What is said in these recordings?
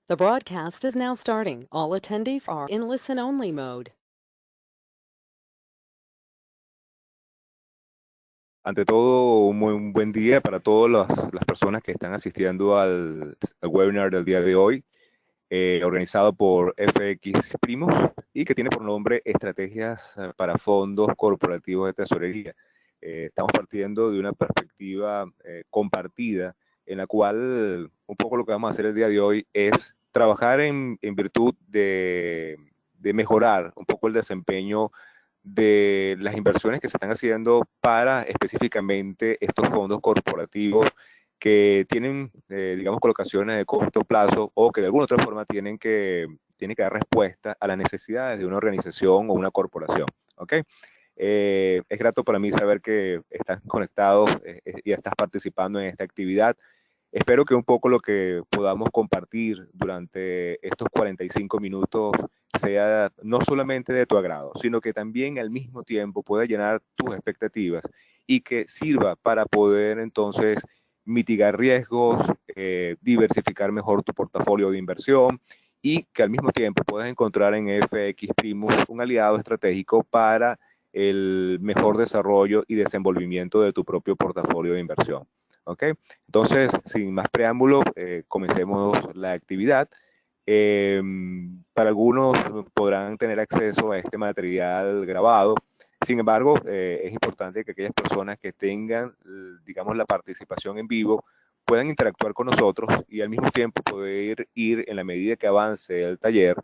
The broadcast is now starting. All attendees are in listen-only mode. Ante todo, un buen día para todas las personas que están asistiendo al webinar del día de hoy, organizado por FX Primos y que tiene por nombre Estrategias para Fondos Corporativos de Tesorería. Estamos partiendo de una perspectiva compartida en la cual un poco lo que vamos a hacer el día de hoy es trabajar en virtud de mejorar un poco el desempeño de las inversiones que se están haciendo para específicamente estos fondos corporativos que tienen, digamos, colocaciones de corto plazo o que de alguna otra forma tienen que dar respuesta a las necesidades de una organización o una corporación. ¿Ok? Es grato para mí saber que estás conectado y estás participando en esta actividad. Espero que un poco lo que podamos compartir durante estos 45 minutos sea no solamente de tu agrado, sino que también al mismo tiempo pueda llenar tus expectativas y que sirva para poder entonces mitigar riesgos, diversificar mejor tu portafolio de inversión y que al mismo tiempo puedas encontrar en FX Primus un aliado estratégico para el mejor desarrollo y desenvolvimiento de tu propio portafolio de inversión. ¿Ok? Entonces, sin más preámbulo, comencemos la actividad. Eh, para algunos podrán tener acceso a este material grabado. Sin embargo, es importante que aquellas personas que tengan, digamos, la participación en vivo puedan interactuar con nosotros y al mismo tiempo poder ir en la medida que avance el taller,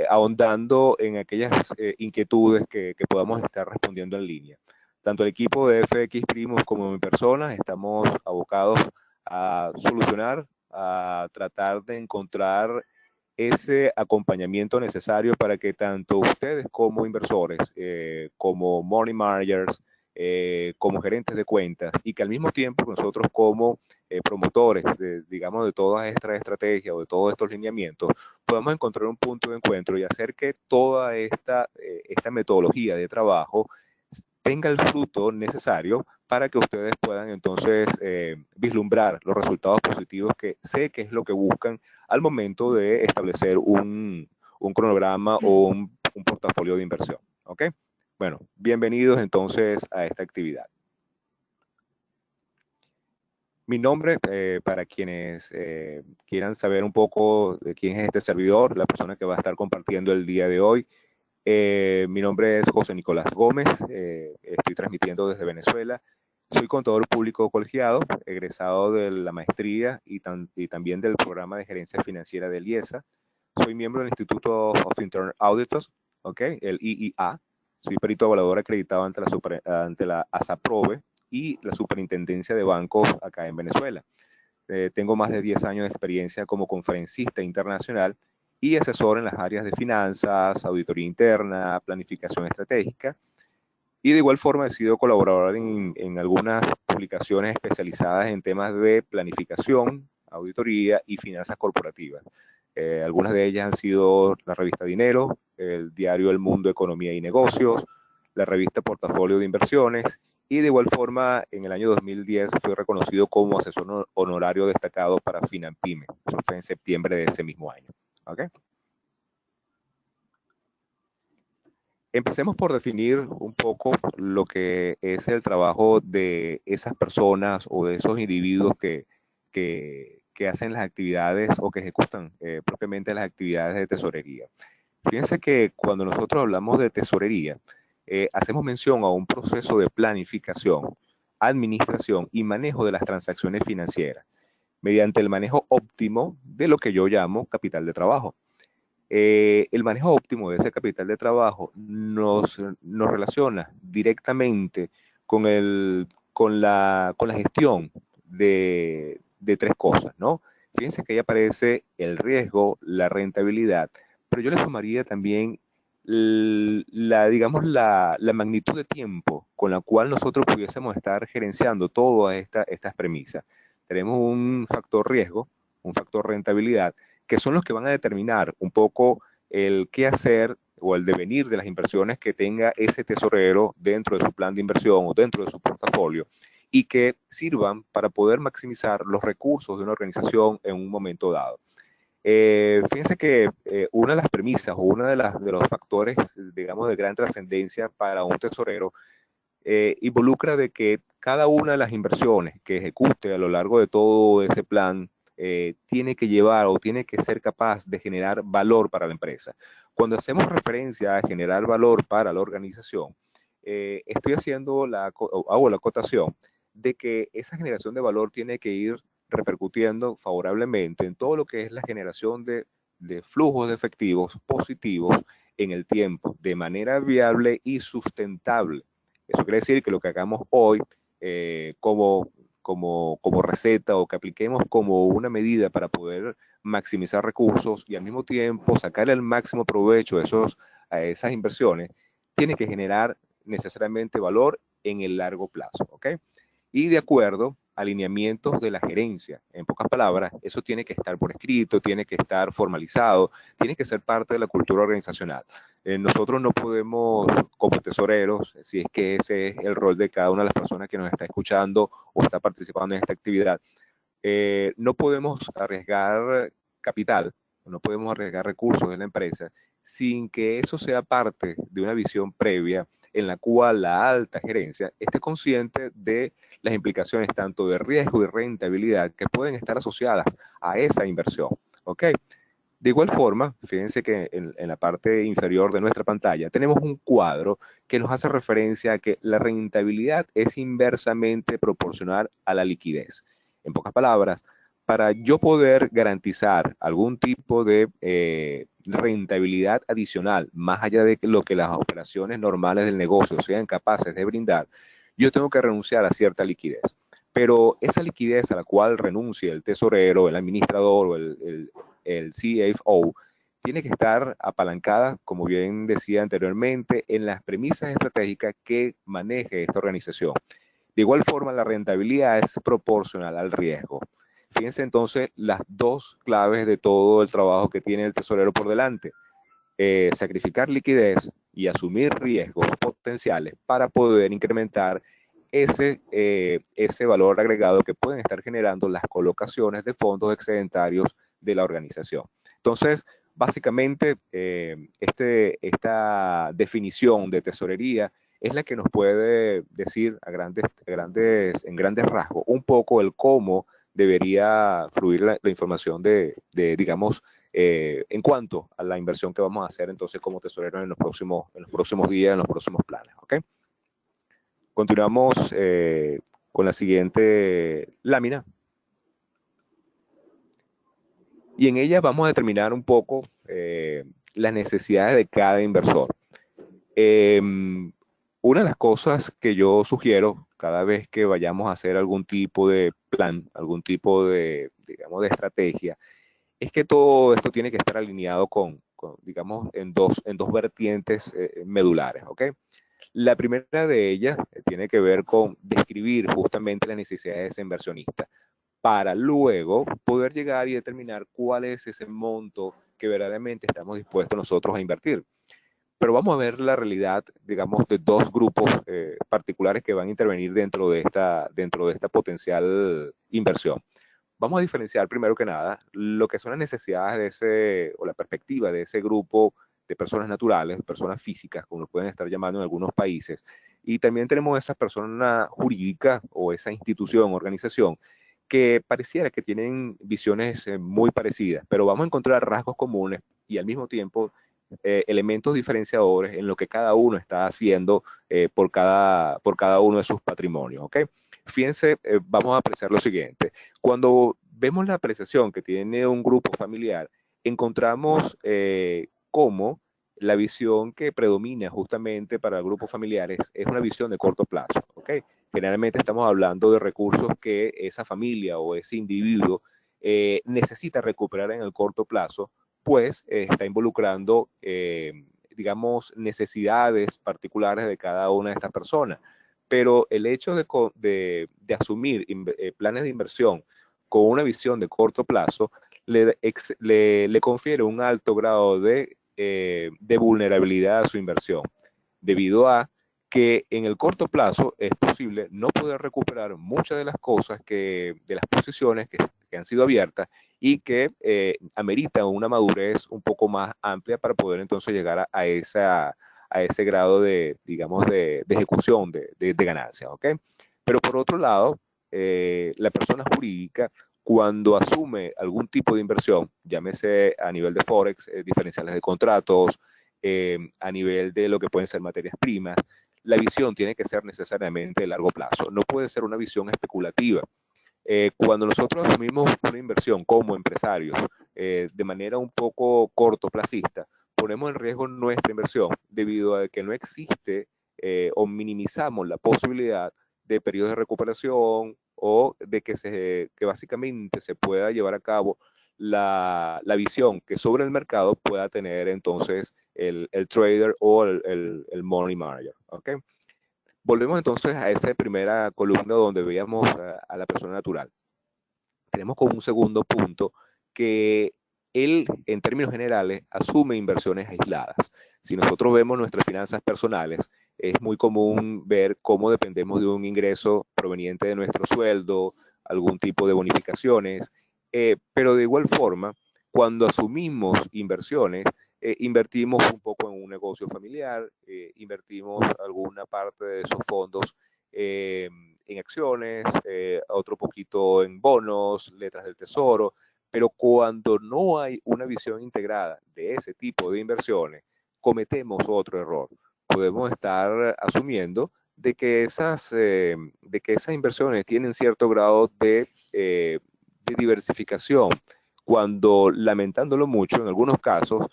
ahondando en aquellas inquietudes que podamos estar respondiendo en línea. Tanto el equipo de FX Primos como mi persona estamos abocados a solucionar, a tratar de encontrar ese acompañamiento necesario para que tanto ustedes como inversores, como money managers, como gerentes de cuentas y que al mismo tiempo nosotros como promotores de, digamos, de todas estas estrategias o de todos estos lineamientos, podamos encontrar un punto de encuentro y hacer que toda esta metodología de trabajo tenga el fruto necesario para que ustedes puedan entonces vislumbrar los resultados positivos que sé que es lo que buscan al momento de establecer un cronograma o un portafolio de inversión. ¿Ok? Bueno, bienvenidos entonces a esta actividad. Mi nombre, para quienes quieran saber un poco de quién es este servidor, la persona que va a estar compartiendo el día de hoy, mi nombre es José Nicolás Gómez, estoy transmitiendo desde Venezuela. Soy contador público colegiado, egresado de la maestría y también del programa de gerencia financiera del IESA. Soy miembro del Instituto of Internal Auditors, ¿okay? El IIA. Soy perito evaluador acreditado ante la ASAPROVE y la Superintendencia de Bancos acá en Venezuela. Tengo más de 10 años de experiencia como conferencista internacional y asesor en las áreas de finanzas, auditoría interna, planificación estratégica. Y de igual forma he sido colaborador en algunas publicaciones especializadas en temas de planificación, auditoría y finanzas corporativas. Algunas de ellas han sido la revista Dinero, el diario El Mundo, Economía y Negocios, la revista Portafolio de Inversiones y de igual forma en el año 2010 fui reconocido como asesor honorario destacado para Finampyme. Eso fue en septiembre de ese mismo año. ¿Okay? Empecemos por definir un poco lo que es el trabajo de esas personas o de esos individuos que hacen las actividades o que ejecutan propiamente las actividades de tesorería. Fíjense que cuando nosotros hablamos de tesorería, hacemos mención a un proceso de planificación, administración y manejo de las transacciones financieras, mediante el manejo óptimo de lo que yo llamo capital de trabajo. El manejo óptimo de ese capital de trabajo nos relaciona directamente con la gestión de tres cosas, ¿no? Fíjense que ahí aparece el riesgo, la rentabilidad, pero yo le sumaría también digamos, la magnitud de tiempo con la cual nosotros pudiésemos estar gerenciando todas estas premisas. Tenemos un factor riesgo, un factor rentabilidad, que son los que van a determinar un poco el qué hacer o el devenir de las inversiones que tenga ese tesorero dentro de su plan de inversión o dentro de su portafolio y que sirvan para poder maximizar los recursos de una organización en un momento dado. Fíjense que una de las premisas o uno de los factores, digamos, de gran trascendencia para un tesorero involucra de que cada una de las inversiones que ejecute a lo largo de todo ese plan tiene que llevar o tiene que ser capaz de generar valor para la empresa. Cuando hacemos referencia a generar valor para la organización, estoy haciendo hago la acotación de que esa generación de valor tiene que ir repercutiendo favorablemente en todo lo que es la generación de flujos de efectivos positivos en el tiempo, de manera viable y sustentable. Eso quiere decir que lo que hagamos hoy como receta o que apliquemos como una medida para poder maximizar recursos y al mismo tiempo sacarle el máximo provecho a esas inversiones, tiene que generar necesariamente valor en el largo plazo, ¿ok? Y de acuerdo a alineamientos de la gerencia. En pocas palabras, eso tiene que estar por escrito, tiene que estar formalizado, tiene que ser parte de la cultura organizacional. Nosotros no podemos, como tesoreros, si es que ese es el rol de cada una de las personas que nos está escuchando o está participando en esta actividad, no podemos arriesgar capital, no podemos arriesgar recursos de la empresa sin que eso sea parte de una visión previa en la cual la alta gerencia esté consciente de las implicaciones tanto de riesgo y rentabilidad que pueden estar asociadas a esa inversión. ¿Ok? De igual forma, fíjense que en la parte inferior de nuestra pantalla tenemos un cuadro que nos hace referencia a que la rentabilidad es inversamente proporcional a la liquidez. En pocas palabras, para yo poder garantizar algún tipo de rentabilidad adicional, más allá de lo que las operaciones normales del negocio sean capaces de brindar, yo tengo que renunciar a cierta liquidez. Pero esa liquidez a la cual renuncia el tesorero, el administrador o el CFO, tiene que estar apalancada, como bien decía anteriormente, en las premisas estratégicas que maneje esta organización. De igual forma, la rentabilidad es proporcional al riesgo. Fíjense entonces las dos claves de todo el trabajo que tiene el tesorero por delante. Sacrificar liquidez y asumir riesgos potenciales para poder incrementar ese valor agregado que pueden estar generando las colocaciones de fondos excedentarios de la organización. Entonces, básicamente, esta definición de tesorería es la que nos puede decir en grandes rasgos un poco el cómo debería fluir la información digamos, en cuanto a la inversión que vamos a hacer entonces como tesoreros en los próximos días, en los próximos planes. ¿Ok? Continuamos con la siguiente lámina. Y en ella vamos a determinar un poco las necesidades de cada inversor. Una de las cosas que yo sugiero cada vez que vayamos a hacer algún tipo de plan, algún tipo de, digamos, de estrategia, es que todo esto tiene que estar alineado digamos, en dos vertientes medulares, ¿ok? La primera de ellas tiene que ver con describir justamente las necesidades de ese inversionista para luego poder llegar y determinar cuál es ese monto que verdaderamente estamos dispuestos nosotros a invertir. Pero vamos a ver la realidad, digamos, de dos grupos particulares que van a intervenir dentro de esta potencial inversión. Vamos a diferenciar primero que nada lo que son las necesidades o la perspectiva de ese grupo de personas naturales, personas físicas, como lo pueden estar llamando en algunos países. Y también tenemos esa persona jurídica o esa institución, organización, que pareciera que tienen visiones muy parecidas, pero vamos a encontrar rasgos comunes y al mismo tiempo elementos diferenciadores en lo que cada uno está haciendo por cada uno de sus patrimonios. ¿Ok? Fíjense, vamos a apreciar lo siguiente. Cuando vemos la apreciación que tiene un grupo familiar, encontramos cómo la visión que predomina justamente para grupos familiares es una visión de corto plazo. ¿Ok? Generalmente estamos hablando de recursos que esa familia o ese individuo necesita recuperar en el corto plazo, pues está involucrando, digamos, necesidades particulares de cada una de estas personas. Pero el hecho de asumir planes de inversión con una visión de corto plazo le confiere un alto grado de vulnerabilidad a su inversión, debido a que en el corto plazo es posible no poder recuperar muchas de las cosas de las posiciones que han sido abiertas y que ameritan una madurez un poco más amplia para poder entonces llegar a ese grado de, digamos, de ejecución de ganancias, ¿ok? Pero por otro lado, la persona jurídica, cuando asume algún tipo de inversión, llámese a nivel de Forex, diferenciales de contratos, a nivel de lo que pueden ser materias primas, la visión tiene que ser necesariamente de largo plazo. No puede ser una visión especulativa. Cuando nosotros asumimos una inversión como empresarios de manera un poco cortoplacista, ponemos en riesgo nuestra inversión debido a que no existe o minimizamos la posibilidad de periodos de recuperación o de que básicamente se pueda llevar a cabo la visión que sobre el mercado pueda tener entonces el trader o el money manager. ¿Okay? Volvemos entonces a esa primera columna donde veíamos a la persona natural. Tenemos como un segundo punto que él, en términos generales, asume inversiones aisladas. Si nosotros vemos nuestras finanzas personales, es muy común ver cómo dependemos de un ingreso proveniente de nuestro sueldo, algún tipo de bonificaciones, pero de igual forma, cuando asumimos inversiones, invertimos un poco en un negocio familiar, invertimos alguna parte de esos fondos en acciones, otro poquito en bonos, letras del tesoro, pero cuando no hay una visión integrada de ese tipo de inversiones, cometemos otro error. Podemos estar asumiendo de que esas inversiones tienen cierto grado de diversificación, cuando lamentándolo mucho, en algunos casos,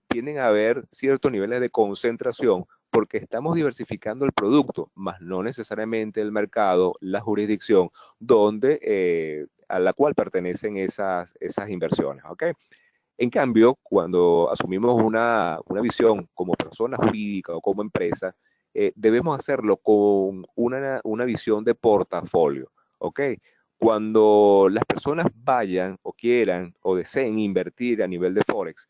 tienden a haber ciertos niveles de concentración porque estamos diversificando el producto, más no necesariamente el mercado, la jurisdicción a la cual pertenecen esas inversiones. ¿Okay? En cambio, cuando asumimos una visión como persona jurídica o como empresa, debemos hacerlo con una visión de portafolio. ¿Ok? Cuando las personas vayan o quieran o deseen invertir a nivel de Forex,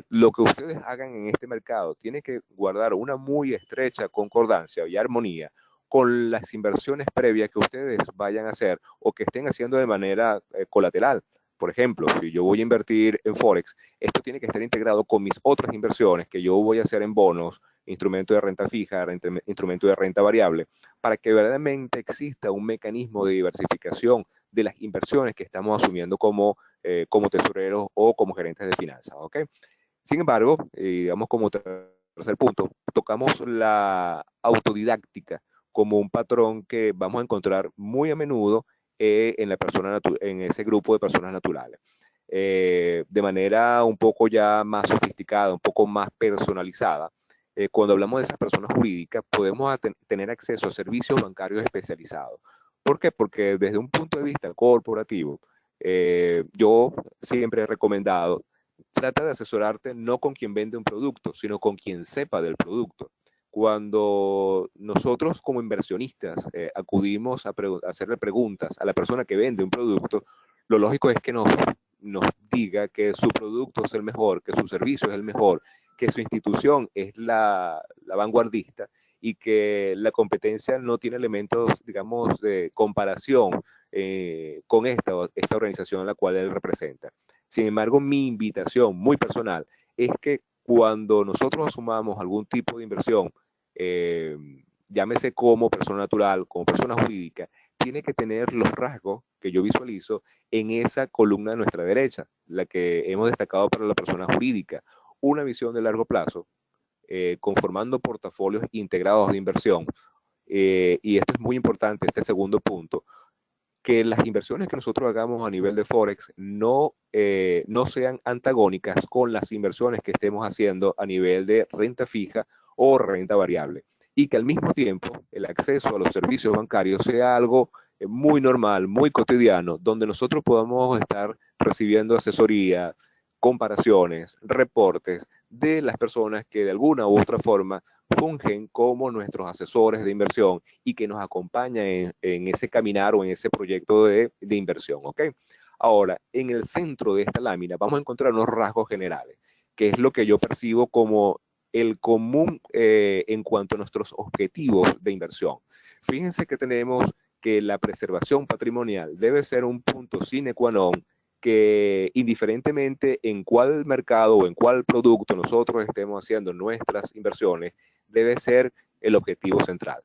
lo que ustedes hagan en este mercado tiene que guardar una muy estrecha concordancia y armonía con las inversiones previas que ustedes vayan a hacer o que estén haciendo de manera colateral. Por ejemplo, si yo voy a invertir en Forex, esto tiene que estar integrado con mis otras inversiones que yo voy a hacer en bonos, instrumento de renta fija, instrumento de renta variable, para que verdaderamente exista un mecanismo de diversificación de las inversiones que estamos asumiendo como tesoreros o como gerentes de finanzas. ¿Okay? Sin embargo, digamos como tercer punto, tocamos la autodidáctica como un patrón que vamos a encontrar muy a menudo en ese grupo de personas naturales. De manera un poco ya más sofisticada, un poco más personalizada. Cuando hablamos de esas personas jurídicas, podemos tener acceso a servicios bancarios especializados. ¿Por qué? Porque desde un punto de vista corporativo, yo siempre he recomendado, trata de asesorarte no con quien vende un producto, sino con quien sepa del producto. Cuando nosotros como inversionistas acudimos a hacerle preguntas a la persona que vende un producto, lo lógico es que nos diga que su producto es el mejor, que su servicio es el mejor, que su institución es la vanguardista y que la competencia no tiene elementos, digamos, de comparación con esta organización a la cual él representa. Sin embargo, mi invitación muy personal es que cuando nosotros asumamos algún tipo de inversión, eh, llámese como persona natural, como persona jurídica, tiene que tener los rasgos que yo visualizo en esa columna de nuestra derecha, la que hemos destacado para la persona jurídica. Una visión de largo plazo, conformando portafolios integrados de inversión. Y esto es muy importante, este segundo punto, que las inversiones que nosotros hagamos a nivel de Forex no sean antagónicas con las inversiones que estemos haciendo a nivel de renta fija o renta variable. Y que al mismo tiempo el acceso a los servicios bancarios sea algo muy normal, muy cotidiano, donde nosotros podamos estar recibiendo asesoría, comparaciones, reportes de las personas que de alguna u otra forma fungen como nuestros asesores de inversión y que nos acompañan en ese caminar o en ese proyecto de inversión. ¿Ok? Ahora, en el centro de esta lámina vamos a encontrar unos rasgos generales, que es lo que yo percibo como el común en cuanto a nuestros objetivos de inversión. Fíjense que tenemos que la preservación patrimonial debe ser un punto sine qua non, que indiferentemente en cuál mercado o en cuál producto nosotros estemos haciendo nuestras inversiones, debe ser el objetivo central.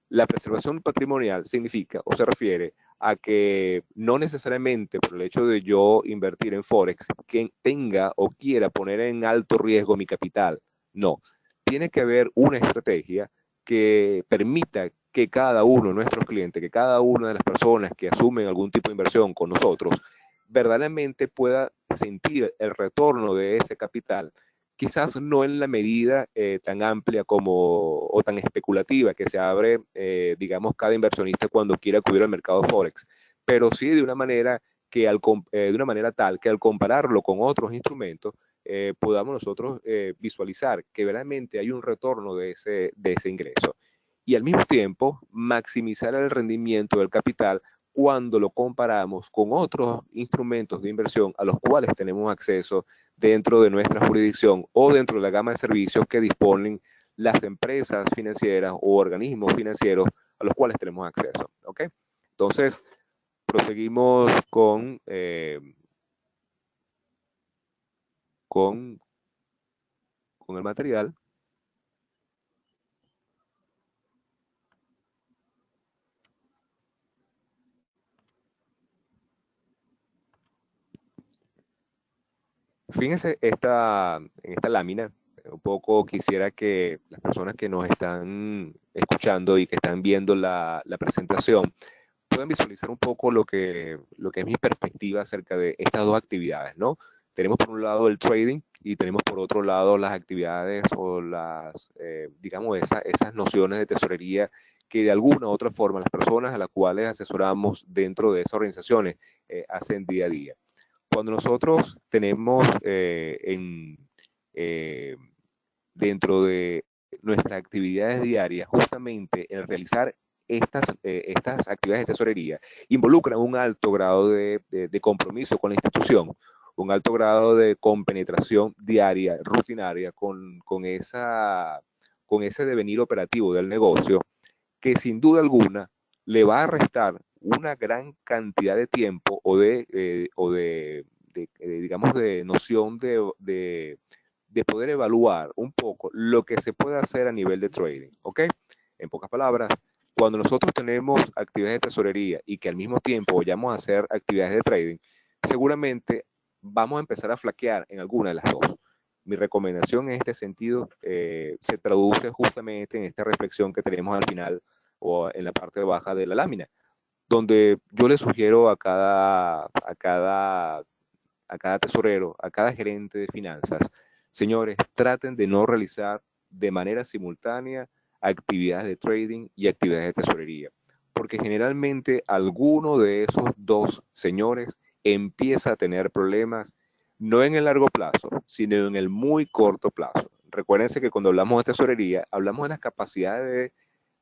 La preservación patrimonial significa o se refiere a que no necesariamente por el hecho de yo invertir en Forex, quien tenga o quiera poner en alto riesgo mi capital. No, tiene que haber una estrategia que permita que cada uno de nuestros clientes, que cada una de las personas que asumen algún tipo de inversión con nosotros, verdaderamente pueda sentir el retorno de ese capital, quizás no en la medida tan amplia como o tan especulativa que se abre, digamos, cada inversionista cuando quiere acudir al mercado Forex, pero sí de una manera, de una manera tal que al compararlo con otros instrumentos, podamos nosotros visualizar que verdaderamente hay un retorno de ese ingreso. Y al mismo tiempo, maximizar el rendimiento del capital cuando lo comparamos con otros instrumentos de inversión a los cuales tenemos acceso dentro de nuestra jurisdicción o dentro de la gama de servicios que disponen las empresas financieras o organismos financieros a los cuales tenemos acceso. ¿Ok? Entonces, proseguimos con el material. Fíjense en esta lámina, un poco quisiera que las personas que nos están escuchando y que están viendo la presentación puedan visualizar un poco lo que es mi perspectiva acerca de estas dos actividades, ¿no? Tenemos por un lado el trading y tenemos por otro lado las actividades o digamos, esas nociones de tesorería que de alguna u otra forma las personas a las cuales asesoramos dentro de esas organizaciones hacen día a día. Cuando nosotros tenemos eh, dentro de nuestras actividades diarias justamente el realizar estas actividades de tesorería, involucran un alto grado de compromiso con la institución, un alto grado de compenetración diaria, rutinaria, con ese devenir operativo del negocio, que sin duda alguna le va a restar una gran cantidad de tiempo digamos, de noción de poder evaluar un poco lo que se puede hacer a nivel de trading, ¿ok? En pocas palabras, cuando nosotros tenemos actividades de tesorería y que al mismo tiempo vayamos a hacer actividades de trading, seguramente vamos a empezar a flaquear en alguna de las dos. Mi recomendación en este sentido se traduce justamente en esta reflexión que tenemos al final o en la parte baja de la lámina, donde yo le sugiero a cada tesorero, a cada gerente de finanzas, señores, traten de no realizar de manera simultánea actividades de trading y actividades de tesorería, porque generalmente alguno de esos dos señores empieza a tener problemas no en el largo plazo, sino en el muy corto plazo. Recuérdense que cuando hablamos de tesorería, hablamos de las capacidades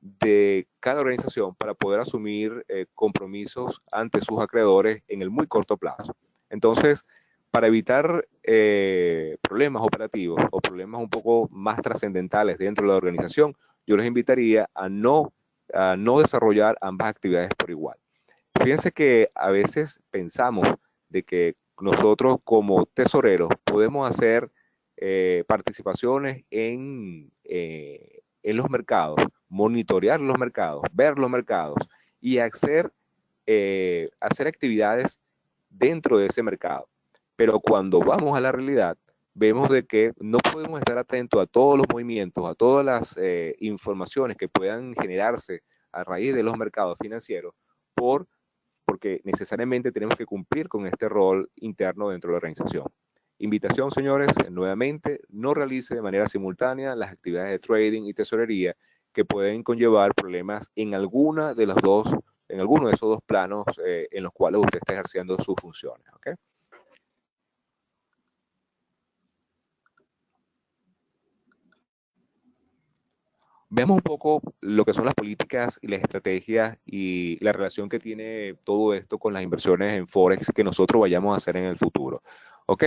de cada organización para poder asumir compromisos ante sus acreedores en el muy corto plazo. Entonces, para evitar problemas operativos o problemas un poco más trascendentales dentro de la organización, yo les invitaría a no desarrollar ambas actividades por igual. Fíjense que a veces pensamos de que nosotros como tesoreros podemos hacer participaciones en los mercados, monitorear los mercados, ver los mercados y hacer actividades dentro de ese mercado. Pero cuando vamos a la realidad, vemos de que no podemos estar atentos a todos los movimientos, a todas las informaciones que puedan generarse a raíz de los mercados financieros, porque necesariamente tenemos que cumplir con este rol interno dentro de la organización. Invitación, señores, nuevamente, no realice de manera simultánea las actividades de trading y tesorería que pueden conllevar problemas en alguno de esos dos planos en los cuales usted está ejerciendo sus funciones. ¿Ok? Veamos un poco lo que son las políticas y las estrategias y la relación que tiene todo esto con las inversiones en Forex que nosotros vayamos a hacer en el futuro. ¿Ok?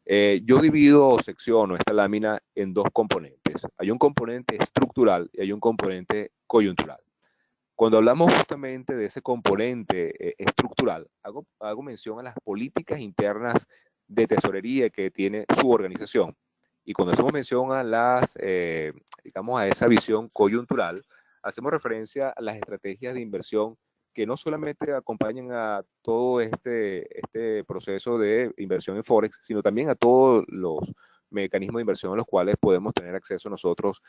Yo divido o secciono esta lámina en dos componentes. Hay un componente estructural y hay un componente coyuntural. Cuando hablamos justamente de ese componente estructural, hago mención a las políticas internas de tesorería que tiene su organización. Y cuando hacemos mención a digamos, a esa visión coyuntural, hacemos referencia a las estrategias de inversión que no solamente acompañan a todo este proceso de inversión en Forex, sino también a todos los mecanismos de inversión a los cuales podemos tener acceso nosotros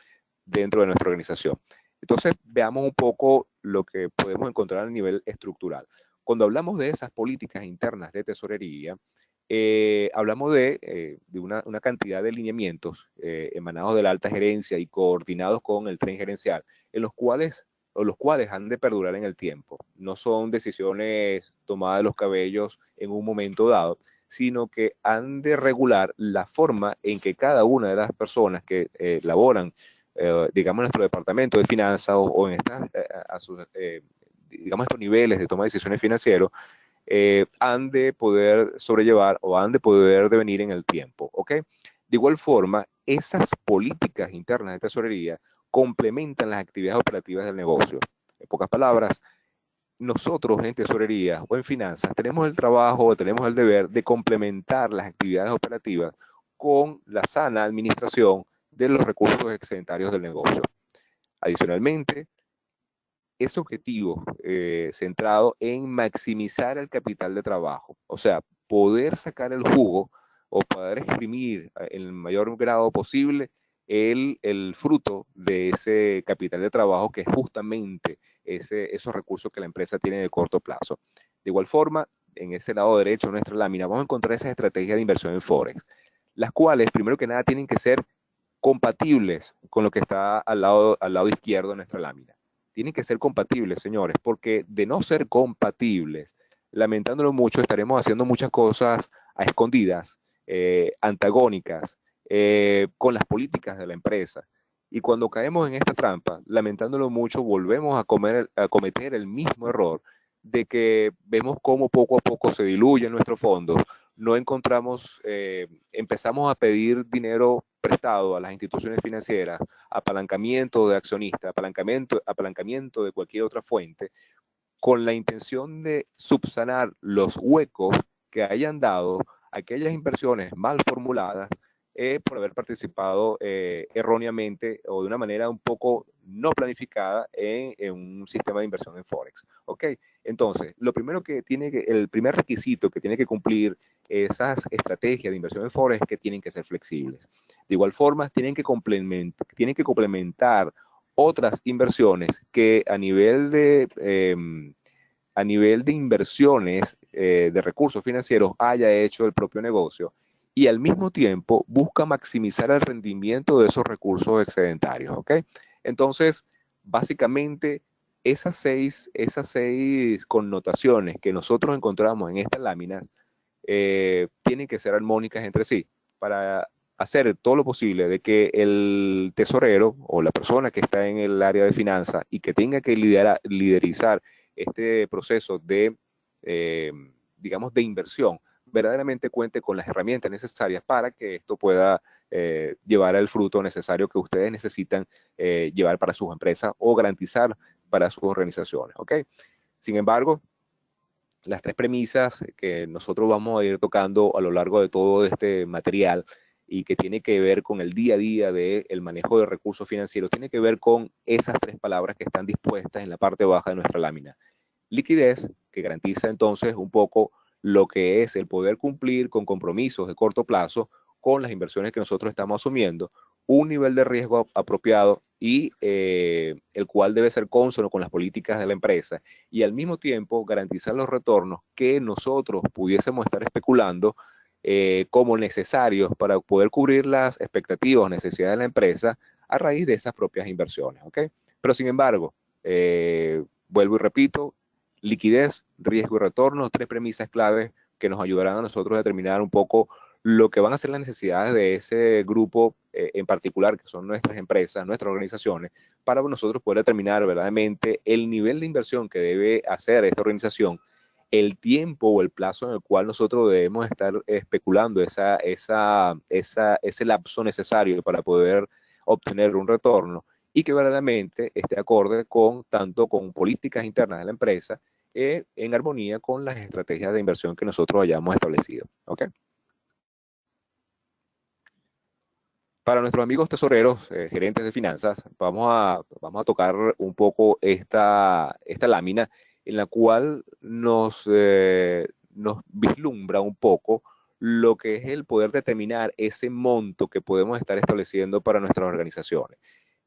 dentro de nuestra organización. Entonces, veamos un poco lo que podemos encontrar a nivel estructural. Cuando hablamos de esas políticas internas de tesorería, hablamos de una cantidad de lineamientos emanados de la alta gerencia y coordinados con el tren gerencial, en los cuales han de perdurar en el tiempo. No son decisiones tomadas de los cabellos en un momento dado, sino que han de regular la forma en que cada una de las personas que laboran digamos, en nuestro departamento de finanzas o en digamos, estos niveles de toma de decisiones financieros, han de poder sobrellevar o han de poder devenir en el tiempo, ¿ok? De igual forma, esas políticas internas de tesorería complementan las actividades operativas del negocio. En pocas palabras, nosotros en tesorería o en finanzas tenemos el trabajo o tenemos el deber de complementar las actividades operativas con la sana administración de los recursos excedentarios del negocio. Adicionalmente, ese objetivo centrado en maximizar el capital de trabajo, o sea, poder sacar el jugo o poder exprimir en el mayor grado posible el fruto de ese capital de trabajo que es justamente esos recursos que la empresa tiene de corto plazo. De igual forma, en ese lado derecho de nuestra lámina vamos a encontrar esas estrategias de inversión en Forex, las cuales, primero que nada, tienen que ser compatibles con lo que está al lado izquierdo de nuestra lámina. Tienen que ser compatibles, señores, porque de no ser compatibles, lamentándolo mucho, estaremos haciendo muchas cosas a escondidas, antagónicas, con las políticas de la empresa. Y cuando caemos en esta trampa, lamentándolo mucho, volvemos a cometer el mismo error de que vemos cómo poco a poco se diluyen nuestros fondos, no encontramos, empezamos a pedir dinero prestado a las instituciones financieras, apalancamiento de accionistas, apalancamiento de cualquier otra fuente, con la intención de subsanar los huecos que hayan dado aquellas inversiones mal formuladas por haber participado erróneamente o de una manera un poco no planificada en un sistema de inversión en Forex. ¿Ok? Entonces, el primer requisito que tiene que cumplir esas estrategias de inversión en Forex es que tienen que ser flexibles. De igual forma, tienen que complementar otras inversiones que a nivel de inversiones de recursos financieros haya hecho el propio negocio y al mismo tiempo busca maximizar el rendimiento de esos recursos excedentarios, ¿ok? Entonces, básicamente, esas seis connotaciones que nosotros encontramos en estas láminas tienen que ser armónicas entre sí para hacer todo lo posible de que el tesorero o la persona que está en el área de finanzas y que tenga que liderizar este proceso eh, digamos, de inversión, verdaderamente cuente con las herramientas necesarias para que esto pueda llevar el fruto necesario que ustedes necesitan llevar para sus empresas o garantizar para sus organizaciones, ¿ok? Sin embargo, las tres premisas que nosotros vamos a ir tocando a lo largo de todo este material y que tiene que ver con el día a día del manejo de recursos financieros, tiene que ver con esas tres palabras que están dispuestas en la parte baja de nuestra lámina. Liquidez, que garantiza entonces un poco lo que es el poder cumplir con compromisos de corto plazo con las inversiones que nosotros estamos asumiendo, un nivel de riesgo apropiado y el cual debe ser cónsono con las políticas de la empresa y al mismo tiempo garantizar los retornos que nosotros pudiésemos estar especulando como necesarios para poder cubrir las expectativas o necesidades de la empresa a raíz de esas propias inversiones, ¿ok? Pero sin embargo, vuelvo y repito, liquidez, riesgo y retorno, tres premisas claves que nos ayudarán a nosotros a determinar un poco lo que van a ser las necesidades de ese grupo en particular, que son nuestras empresas, nuestras organizaciones, para nosotros poder determinar verdaderamente el nivel de inversión que debe hacer esta organización, el tiempo o el plazo en el cual nosotros debemos estar especulando ese lapso necesario para poder obtener un retorno y que verdaderamente esté acorde con tanto con políticas internas de la empresa en armonía con las estrategias de inversión que nosotros hayamos establecido. ¿Ok? Para nuestros amigos tesoreros, gerentes de finanzas, vamos a tocar un poco esta lámina en la cual nos vislumbra un poco lo que es el poder determinar ese monto que podemos estar estableciendo para nuestras organizaciones.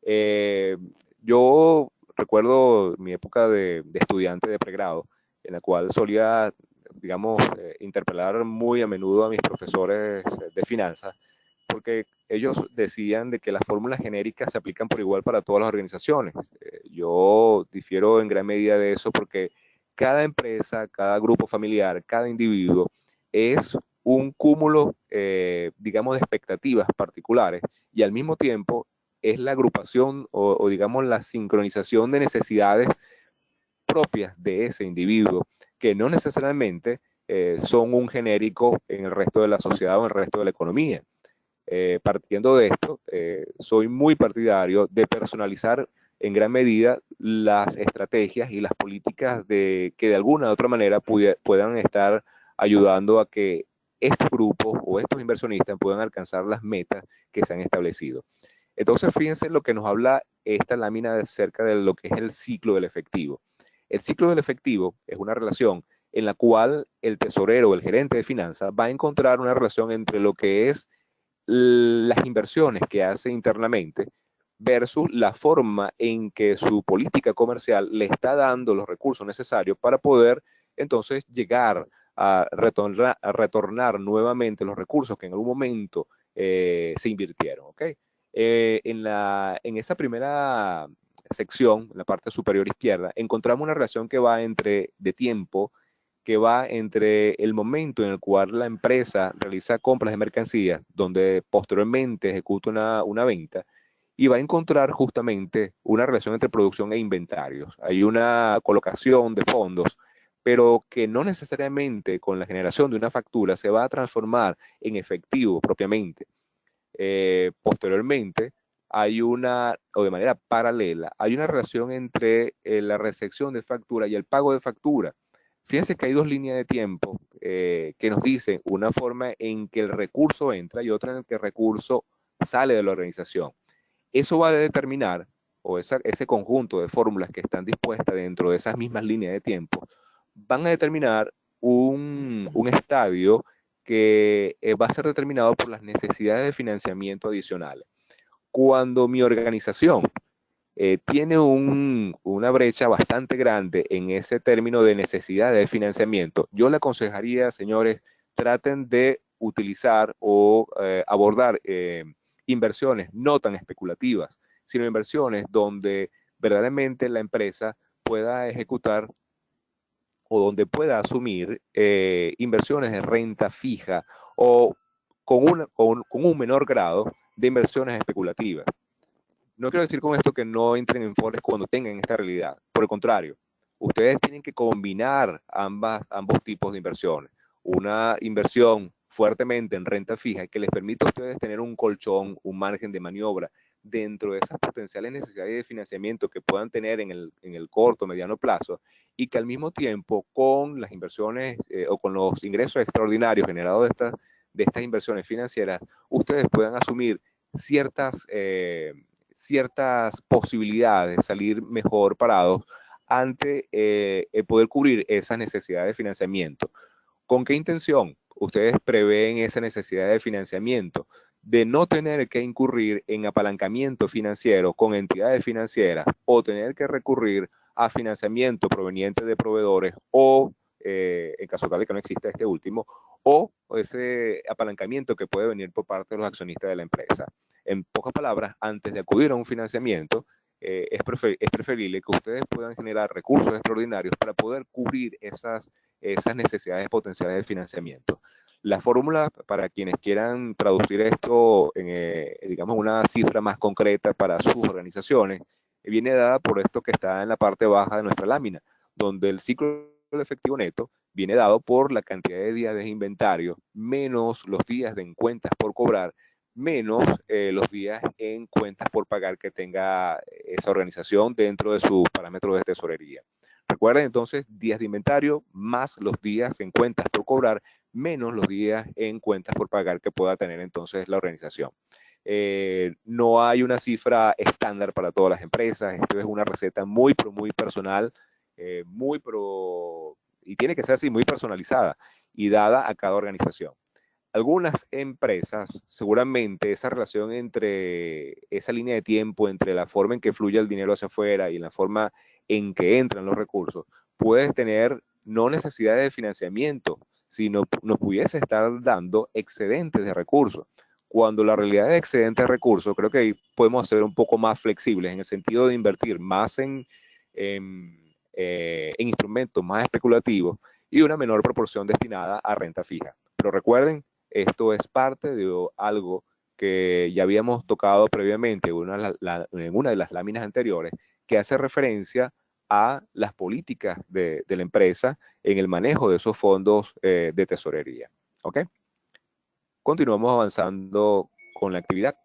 Eh, yo recuerdo mi época de estudiante de pregrado, en la cual solía, digamos, interpelar muy a menudo a mis profesores de finanzas, porque ellos decían de que las fórmulas genéricas se aplican por igual para todas las organizaciones. Yo difiero en gran medida de eso porque cada empresa, cada grupo familiar, cada individuo es un cúmulo, digamos, de expectativas particulares y al mismo tiempo es la agrupación o digamos la sincronización de necesidades propias de ese individuo, que no necesariamente son un genérico en el resto de la sociedad o en el resto de la economía. Partiendo de esto, soy muy partidario de personalizar en gran medida las estrategias y las políticas que de alguna u otra manera puedan estar ayudando a que estos grupos o estos inversionistas puedan alcanzar las metas que se han establecido. Entonces, fíjense lo que nos habla esta lámina acerca de lo que es el ciclo del efectivo. El ciclo del efectivo es una relación en la cual el tesorero o el gerente de finanzas va a encontrar una relación entre lo que es las inversiones que hace internamente versus la forma en que su política comercial le está dando los recursos necesarios para poder entonces llegar a retornar nuevamente los recursos que en algún momento se invirtieron. ¿Okay? En esa primera sección, en la parte superior izquierda, encontramos una relación que va de tiempo, que va entre el momento en el cual la empresa realiza compras de mercancías, donde posteriormente ejecuta una venta, y va a encontrar justamente una relación entre producción e inventarios. Hay una colocación de fondos, pero que no necesariamente con la generación de una factura se va a transformar en efectivo propiamente. Posteriormente, o de manera paralela, hay una relación entre la recepción de factura y el pago de factura. Fíjense que hay dos líneas de tiempo que nos dicen una forma en que el recurso entra y otra en que el recurso sale de la organización. Eso va a determinar, o ese conjunto de fórmulas que están dispuestas dentro de esas mismas líneas de tiempo, van a determinar un estadio que va a ser determinado por las necesidades de financiamiento adicionales. Cuando mi organización tiene una brecha bastante grande en ese término de necesidad de financiamiento, yo le aconsejaría, señores, traten de utilizar o abordar inversiones no tan especulativas, sino inversiones donde verdaderamente la empresa pueda ejecutar o donde pueda asumir inversiones de renta fija o con un menor grado de inversiones especulativas. No quiero decir con esto que no entren en Forex cuando tengan esta realidad. Por el contrario, ustedes tienen que combinar ambos tipos de inversiones. Una inversión fuertemente en renta fija que les permita a ustedes tener un colchón, un margen de maniobra dentro de esas potenciales necesidades de financiamiento que puedan tener en el corto o mediano plazo y que al mismo tiempo con las inversiones o con los ingresos extraordinarios generados de estas inversiones financieras, ustedes puedan asumir ciertas posibilidades de salir mejor parados ante el poder cubrir esas necesidades de financiamiento. ¿Con qué intención? Ustedes prevén esa necesidad de financiamiento, de no tener que incurrir en apalancamiento financiero con entidades financieras o tener que recurrir a financiamiento proveniente de proveedores o, en caso tal de que no exista este último, o ese apalancamiento que puede venir por parte de los accionistas de la empresa. En pocas palabras, antes de acudir a un financiamiento, es preferible que ustedes puedan generar recursos extraordinarios para poder cubrir esas necesidades potenciales de financiamiento. La fórmula, para quienes quieran traducir esto en, digamos, una cifra más concreta para sus organizaciones, viene dada por esto que está en la parte baja de nuestra lámina, donde el ciclo de efectivo neto viene dado por la cantidad de días de inventario menos los días de cuentas por cobrar menos los días en cuentas por pagar que tenga esa organización dentro de sus parámetros de tesorería. Recuerden entonces días de inventario más los días en cuentas por cobrar menos los días en cuentas por pagar que pueda tener entonces la organización. No hay una cifra estándar para todas las empresas. Esto es una receta muy, pero muy personal, y tiene que ser así, muy personalizada y dada a cada organización. Algunas empresas, seguramente esa relación entre esa línea de tiempo, entre la forma en que fluye el dinero hacia afuera y la forma en que entran los recursos, puede tener no necesidades de financiamiento, sino nos pudiese estar dando excedentes de recursos. Cuando la realidad de excedentes de recursos, creo que ahí podemos ser un poco más flexibles en el sentido de invertir más en instrumentos más especulativos y una menor proporción destinada a renta fija. Pero recuerden, esto es parte de algo que ya habíamos tocado previamente en una de las láminas anteriores, que hace referencia a las políticas de la empresa en el manejo de esos fondos de tesorería. ¿Ok? Continuamos avanzando con la actividad.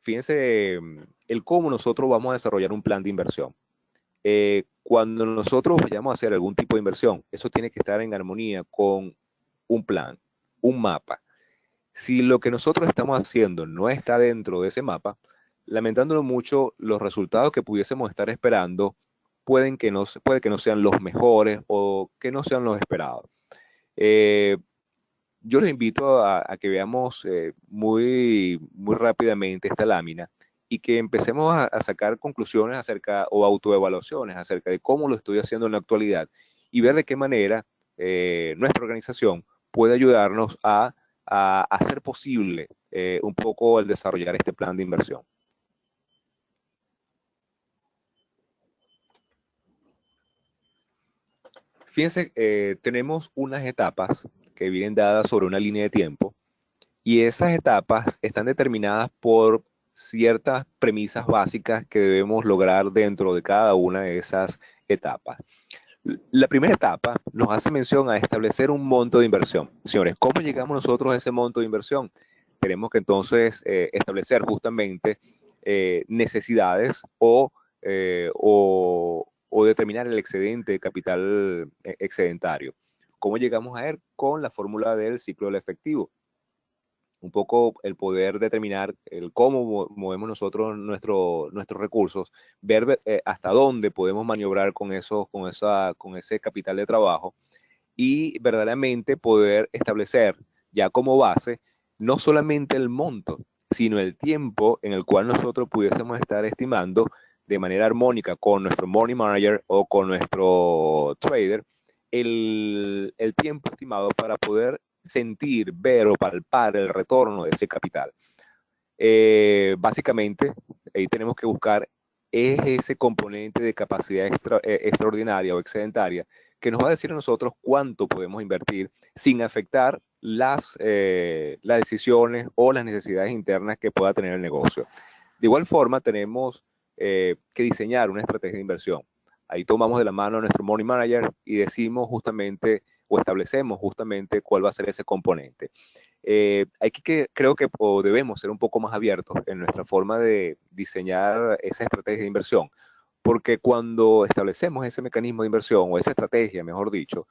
Fíjense el cómo nosotros vamos a desarrollar un plan de inversión. Cuando nosotros vayamos a hacer algún tipo de inversión, eso tiene que estar en armonía con un plan, un mapa. Si lo que nosotros estamos haciendo no está dentro de ese mapa, lamentándolo mucho, los resultados que pudiésemos estar esperando puede que no sean los mejores o que no sean los esperados. Yo les invito a que veamos muy, muy rápidamente esta lámina y que empecemos a sacar conclusiones acerca o autoevaluaciones acerca de cómo lo estoy haciendo en la actualidad y ver de qué manera nuestra organización puede ayudarnos a hacer posible un poco el desarrollar este plan de inversión. Fíjense, tenemos unas etapas que vienen dadas sobre una línea de tiempo y esas etapas están determinadas por ciertas premisas básicas que debemos lograr dentro de cada una de esas etapas. La primera etapa nos hace mención a establecer un monto de inversión. Señores, ¿cómo llegamos nosotros a ese monto de inversión? Tenemos que entonces establecer justamente necesidades o determinar el excedente de capital excedentario. ¿Cómo llegamos a él? Con la fórmula del ciclo del efectivo. Un poco el poder determinar el cómo movemos nosotros nuestros recursos, ver hasta dónde podemos maniobrar con ese capital de trabajo y verdaderamente poder establecer ya como base no solamente el monto, sino el tiempo en el cual nosotros pudiésemos estar estimando de manera armónica con nuestro money manager o con nuestro trader el tiempo estimado para poder sentir, ver o palpar el retorno de ese capital. Básicamente, ahí tenemos que buscar es ese componente de capacidad extraordinaria o excedentaria que nos va a decir a nosotros cuánto podemos invertir sin afectar las decisiones o las necesidades internas que pueda tener el negocio. De igual forma, tenemos que diseñar una estrategia de inversión. Ahí tomamos de la mano a nuestro Money Manager y decimos justamente o establecemos justamente cuál va a ser ese componente. Aquí creo que debemos ser un poco más abiertos en nuestra forma de diseñar esa estrategia de inversión, porque cuando establecemos ese mecanismo de inversión o esa estrategia, mejor dicho,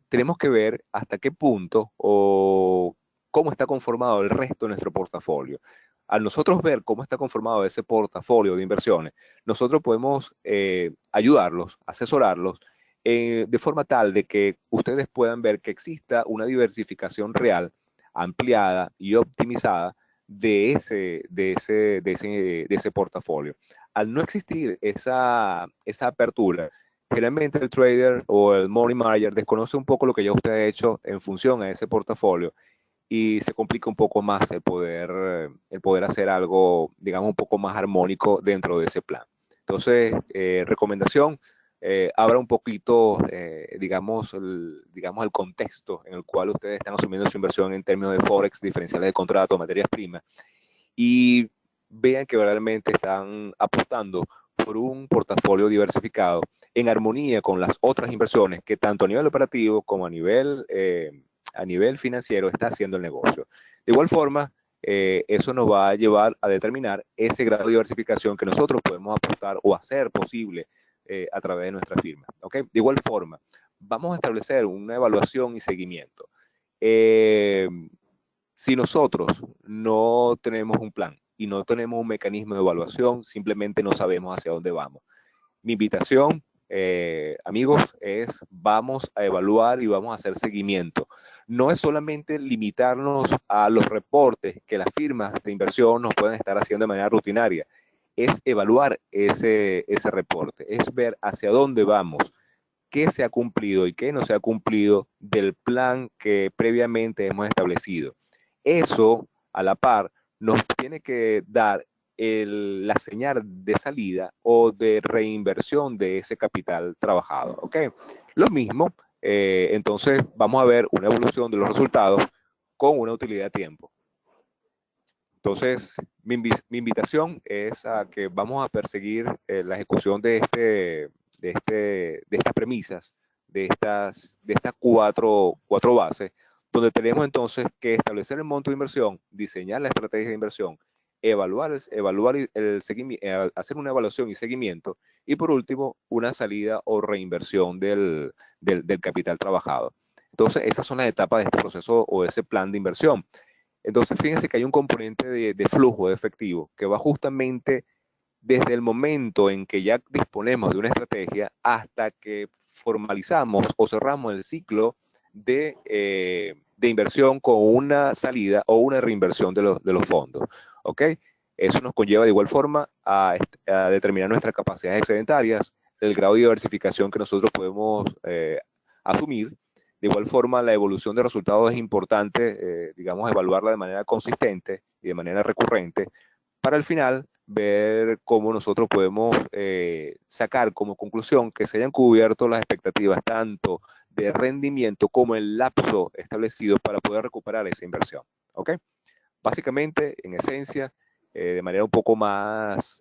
tenemos que ver hasta qué punto o cómo está conformado el resto de nuestro portafolio. Al nosotros ver cómo está conformado ese portafolio de inversiones, nosotros podemos ayudarlos, asesorarlos de forma tal de que ustedes puedan ver que exista una diversificación real, ampliada y optimizada de ese portafolio. Al no existir esa apertura, generalmente el trader o el money manager desconoce un poco lo que ya usted ha hecho en función a ese portafolio y se complica un poco más el poder hacer algo, digamos, un poco más armónico dentro de ese plan. Entonces, recomendación, abra un poquito, digamos, el contexto en el cual ustedes están asumiendo su inversión en términos de Forex, diferenciales de contrato, materias primas, y vean que verdaderamente están apostando por un portafolio diversificado en armonía con las otras inversiones que tanto a nivel operativo como a nivel a nivel financiero está haciendo el negocio. De igual forma, eso nos va a llevar a determinar ese grado de diversificación que nosotros podemos aportar o hacer posible a través de nuestra firma. ¿Okay? De igual forma, vamos a establecer una evaluación y seguimiento. Si nosotros no tenemos un plan y no tenemos un mecanismo de evaluación, simplemente no sabemos hacia dónde vamos. Mi invitación, amigos, es vamos a evaluar y vamos a hacer seguimiento. No es solamente limitarnos a los reportes que las firmas de inversión nos pueden estar haciendo de manera rutinaria. Es evaluar ese reporte, es ver hacia dónde vamos, qué se ha cumplido y qué no se ha cumplido del plan que previamente hemos establecido. Eso, a la par, nos tiene que dar la señal de salida o de reinversión de ese capital trabajado. ¿Ok? Lo mismo, entonces vamos a ver una evolución de los resultados con una utilidad de tiempo. Entonces, mi invitación es a que vamos a perseguir la ejecución de estas premisas, de estas cuatro bases, donde tenemos entonces que establecer el monto de inversión, diseñar la estrategia de inversión, hacer una evaluación y seguimiento, y por último, una salida o reinversión del capital trabajado. Entonces, esas son las etapas de este proceso o de ese plan de inversión. Entonces, fíjense que hay un componente de flujo de efectivo que va justamente desde el momento en que ya disponemos de una estrategia hasta que formalizamos o cerramos el ciclo de inversión con una salida o una reinversión de los fondos. ¿Ok? Eso nos conlleva de igual forma a determinar nuestras capacidades excedentarias, el grado de diversificación que nosotros podemos asumir. De igual forma, la evolución de resultados es importante, digamos, evaluarla de manera consistente y de manera recurrente para al final ver cómo nosotros podemos sacar como conclusión que se hayan cubierto las expectativas tanto de rendimiento como el lapso establecido para poder recuperar esa inversión. ¿Ok? Básicamente, en esencia, de manera un poco más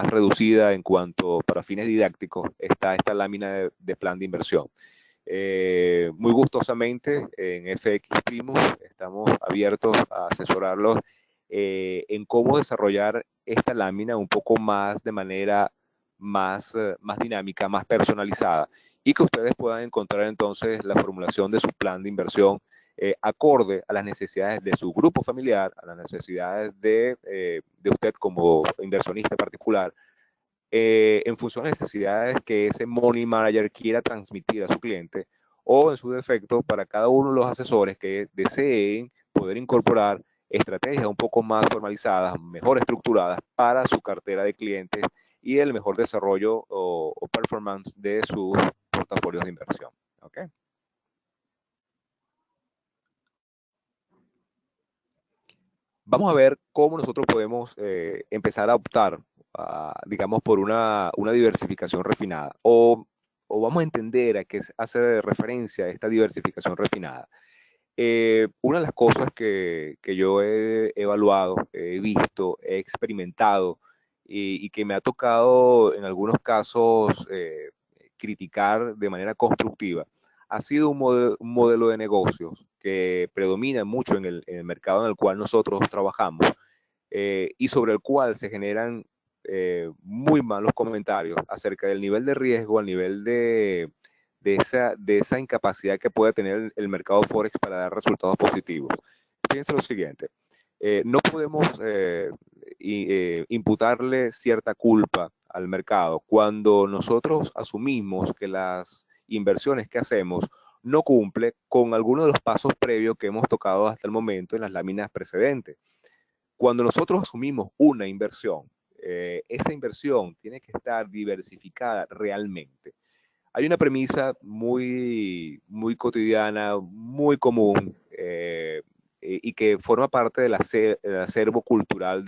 reducida en cuanto para fines didácticos, está esta lámina de plan de inversión. Muy gustosamente en FX Primus estamos abiertos a asesorarlos en cómo desarrollar esta lámina un poco más de manera más dinámica, más personalizada y que ustedes puedan encontrar entonces la formulación de su plan de inversión acorde a las necesidades de su grupo familiar, a las necesidades de usted como inversionista particular, en función de necesidades que ese money manager quiera transmitir a su cliente o en su defecto para cada uno de los asesores que deseen poder incorporar estrategias un poco más formalizadas, mejor estructuradas para su cartera de clientes y el mejor desarrollo o performance de sus portafolios de inversión. ¿Okay? Vamos a ver cómo nosotros podemos empezar a optar, digamos, por una diversificación refinada. O vamos a entender a qué hace referencia esta diversificación refinada. Una de las cosas que yo he evaluado, he visto, he experimentado y que me ha tocado en algunos casos criticar de manera constructiva, ha sido un modelo de negocios que predomina mucho en el mercado en el cual nosotros trabajamos y sobre el cual se generan muy malos comentarios acerca del nivel de riesgo, al nivel de esa incapacidad que puede tener el mercado Forex para dar resultados positivos. Fíjense lo siguiente, no podemos imputarle cierta culpa al mercado cuando nosotros asumimos que las inversiones que hacemos no cumple con algunos de los pasos previos que hemos tocado hasta el momento en las láminas precedentes. Cuando nosotros asumimos una inversión, esa inversión tiene que estar diversificada realmente. Hay una premisa muy cotidiana, muy común, y que forma parte del acervo cultural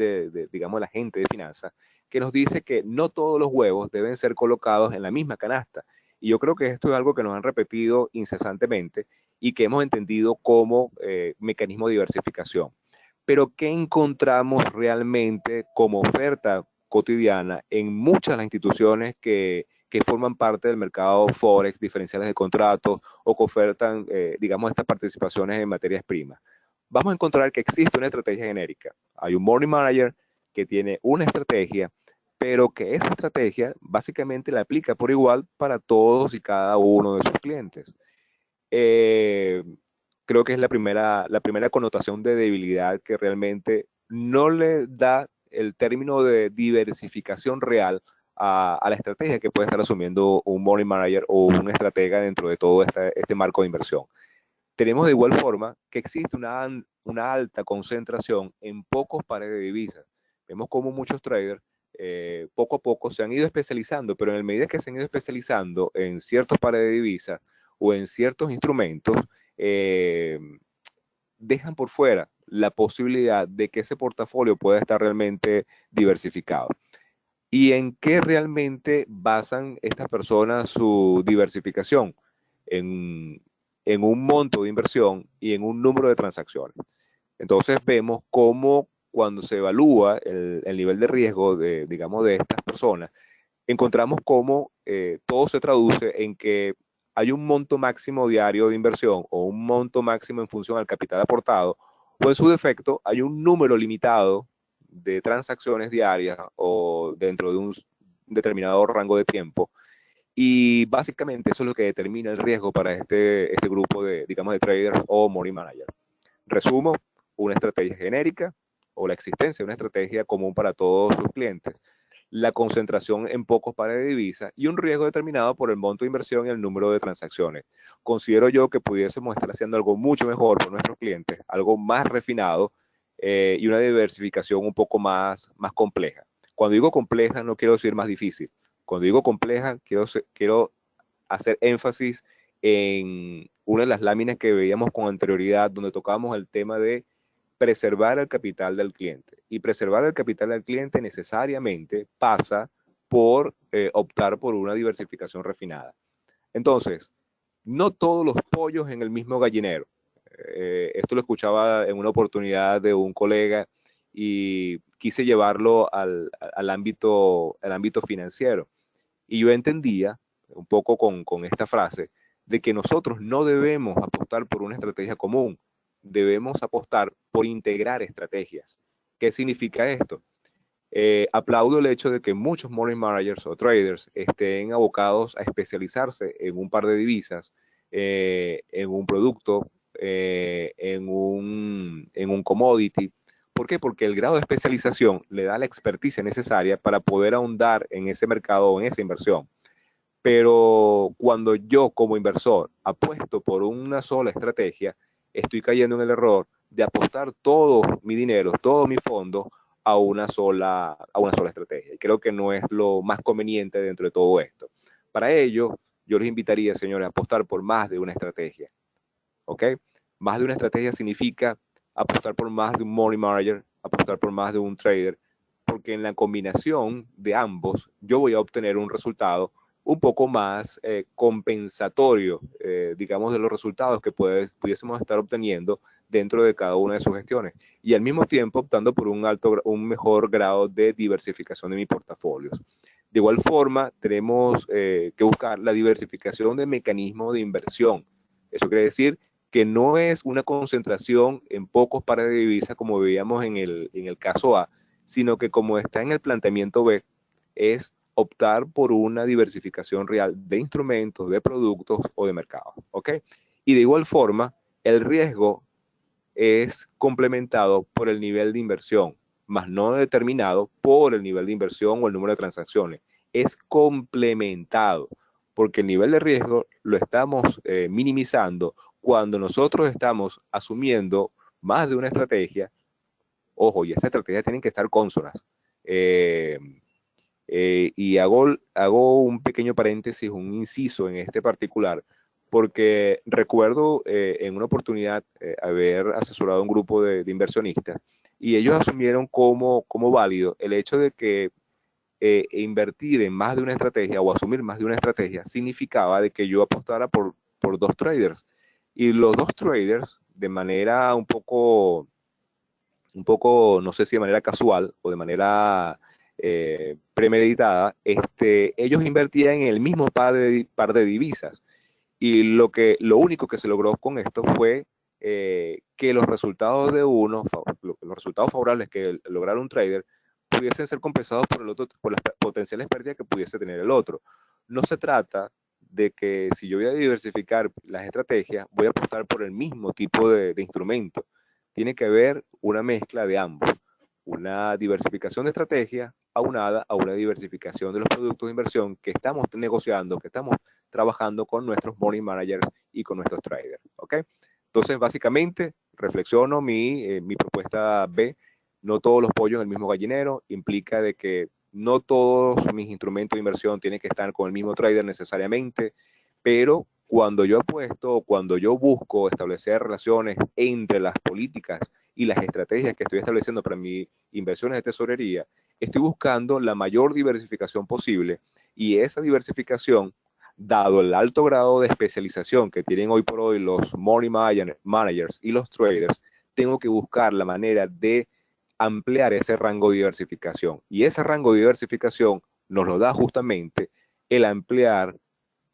digamos, la gente de finanzas, que nos dice que no todos los huevos deben ser colocados en la misma canasta. Y yo creo que esto es algo que nos han repetido incesantemente y que hemos entendido como mecanismo de diversificación. Pero ¿qué encontramos realmente como oferta cotidiana en muchas de las instituciones que que forman parte del mercado Forex, diferenciales de contratos o que ofertan, digamos, estas participaciones en materias primas. Vamos a encontrar que existe una estrategia genérica. Hay un money manager que tiene una estrategia, pero que esa estrategia básicamente la aplica por igual para todos y cada uno de sus clientes. Creo que es la primera connotación de debilidad que realmente no le da el término de diversificación real a la estrategia que puede estar asumiendo un money manager o un estratega dentro de todo este marco de inversión. Tenemos de igual forma que existe una alta concentración en pocos pares de divisas. Vemos como muchos traders poco a poco se han ido especializando, pero en la medida que se han ido especializando en ciertos pares de divisas o en ciertos instrumentos, dejan por fuera la posibilidad de que ese portafolio pueda estar realmente diversificado. ¿Y en qué realmente basan estas personas su diversificación? En, en un monto de inversión y en un número de transacciones. Entonces vemos cómo cuando se evalúa el nivel de riesgo de, digamos, de estas personas, encontramos cómo todo se traduce en que hay un monto máximo diario de inversión o un monto máximo en función al capital aportado, o en su defecto hay un número limitado de transacciones diarias o dentro de un determinado rango de tiempo. Y básicamente eso es lo que determina el riesgo para este grupo de, digamos, de traders o money manager. Resumo, una estrategia genérica o la existencia de una estrategia común para todos sus clientes, la concentración en pocos pares de divisas y un riesgo determinado por el monto de inversión y el número de transacciones. Considero yo que pudiésemos estar haciendo algo mucho mejor por nuestros clientes, algo más refinado y una diversificación un poco más compleja. Cuando digo compleja no quiero decir más difícil. Cuando digo compleja quiero hacer énfasis en una de las láminas que veíamos con anterioridad, donde tocábamos el tema de preservar el capital del cliente. Y preservar el capital del cliente necesariamente pasa por optar por una diversificación refinada. Entonces, no todos los pollos en el mismo gallinero. Esto lo escuchaba en una oportunidad de un colega y quise llevarlo al ámbito financiero. Y yo entendía, un poco con esta frase, de que nosotros no debemos apostar por una estrategia común, debemos apostar por integrar estrategias. ¿Qué significa esto? Aplaudo el hecho de que muchos money managers o traders estén abocados a especializarse en un par de divisas, en un producto, en un commodity. ¿Por qué? Porque el grado de especialización le da la experticia necesaria para poder ahondar en ese mercado o en esa inversión. Pero cuando yo como inversor apuesto por una sola estrategia, estoy cayendo en el error de apostar todo mi dinero, todo mi fondo a una sola estrategia. Y creo que no es lo más conveniente dentro de todo esto. Para ello, yo les invitaría, señores, a apostar por más de una estrategia. ¿Ok? Más de una estrategia significa apostar por más de un money manager, apostar por más de un trader, porque en la combinación de ambos yo voy a obtener un resultado un poco más compensatorio, digamos, de los resultados que pudiésemos estar obteniendo dentro de cada una de sus gestiones. Y al mismo tiempo optando por un mejor grado de diversificación de mis portafolios. De igual forma, tenemos que buscar la diversificación de mecanismos de inversión. Eso quiere decir que no es una concentración en pocos pares de divisas como veíamos en el caso A, sino que como está en el planteamiento B, es optar por una diversificación real de instrumentos, de productos o de mercados. ¿Ok? Y de igual forma, el riesgo es complementado por el nivel de inversión, más no determinado por el nivel de inversión o el número de transacciones. Es complementado, porque el nivel de riesgo lo estamos minimizando cuando nosotros estamos asumiendo más de una estrategia. Ojo, y esas estrategias tienen que estar consonas. Y hago un pequeño paréntesis, un inciso en este particular, porque recuerdo en una oportunidad haber asesorado a un grupo de inversionistas y ellos asumieron como válido el hecho de que invertir en más de una estrategia o asumir más de una estrategia significaba de que yo apostara por dos traders. Y los dos traders, de manera un poco, no sé si de manera casual o de manera premeditada, ellos invertían en el mismo par de divisas. Y lo único que se logró con esto fue que los resultados los resultados favorables que lograra un trader pudiesen ser compensados por el otro, por las potenciales pérdidas que pudiese tener el otro. No se trata de que si yo voy a diversificar las estrategias, voy a apostar por el mismo tipo de instrumento. Tiene que haber una mezcla de ambos. Una diversificación de estrategias aunada a una diversificación de los productos de inversión que estamos negociando, que estamos trabajando con nuestros money managers y con nuestros traders. ¿Ok? Entonces, básicamente, reflexiono mi propuesta B. No todos los pollos en el mismo gallinero. Implica de que no todos mis instrumentos de inversión tienen que estar con el mismo trader necesariamente, pero cuando yo apuesto, cuando yo busco establecer relaciones entre las políticas y las estrategias que estoy estableciendo para mis inversiones de tesorería, estoy buscando la mayor diversificación posible, y esa diversificación, dado el alto grado de especialización que tienen hoy por hoy los money managers y los traders, tengo que buscar la manera de ampliar ese rango de diversificación. Y ese rango de diversificación nos lo da justamente el ampliar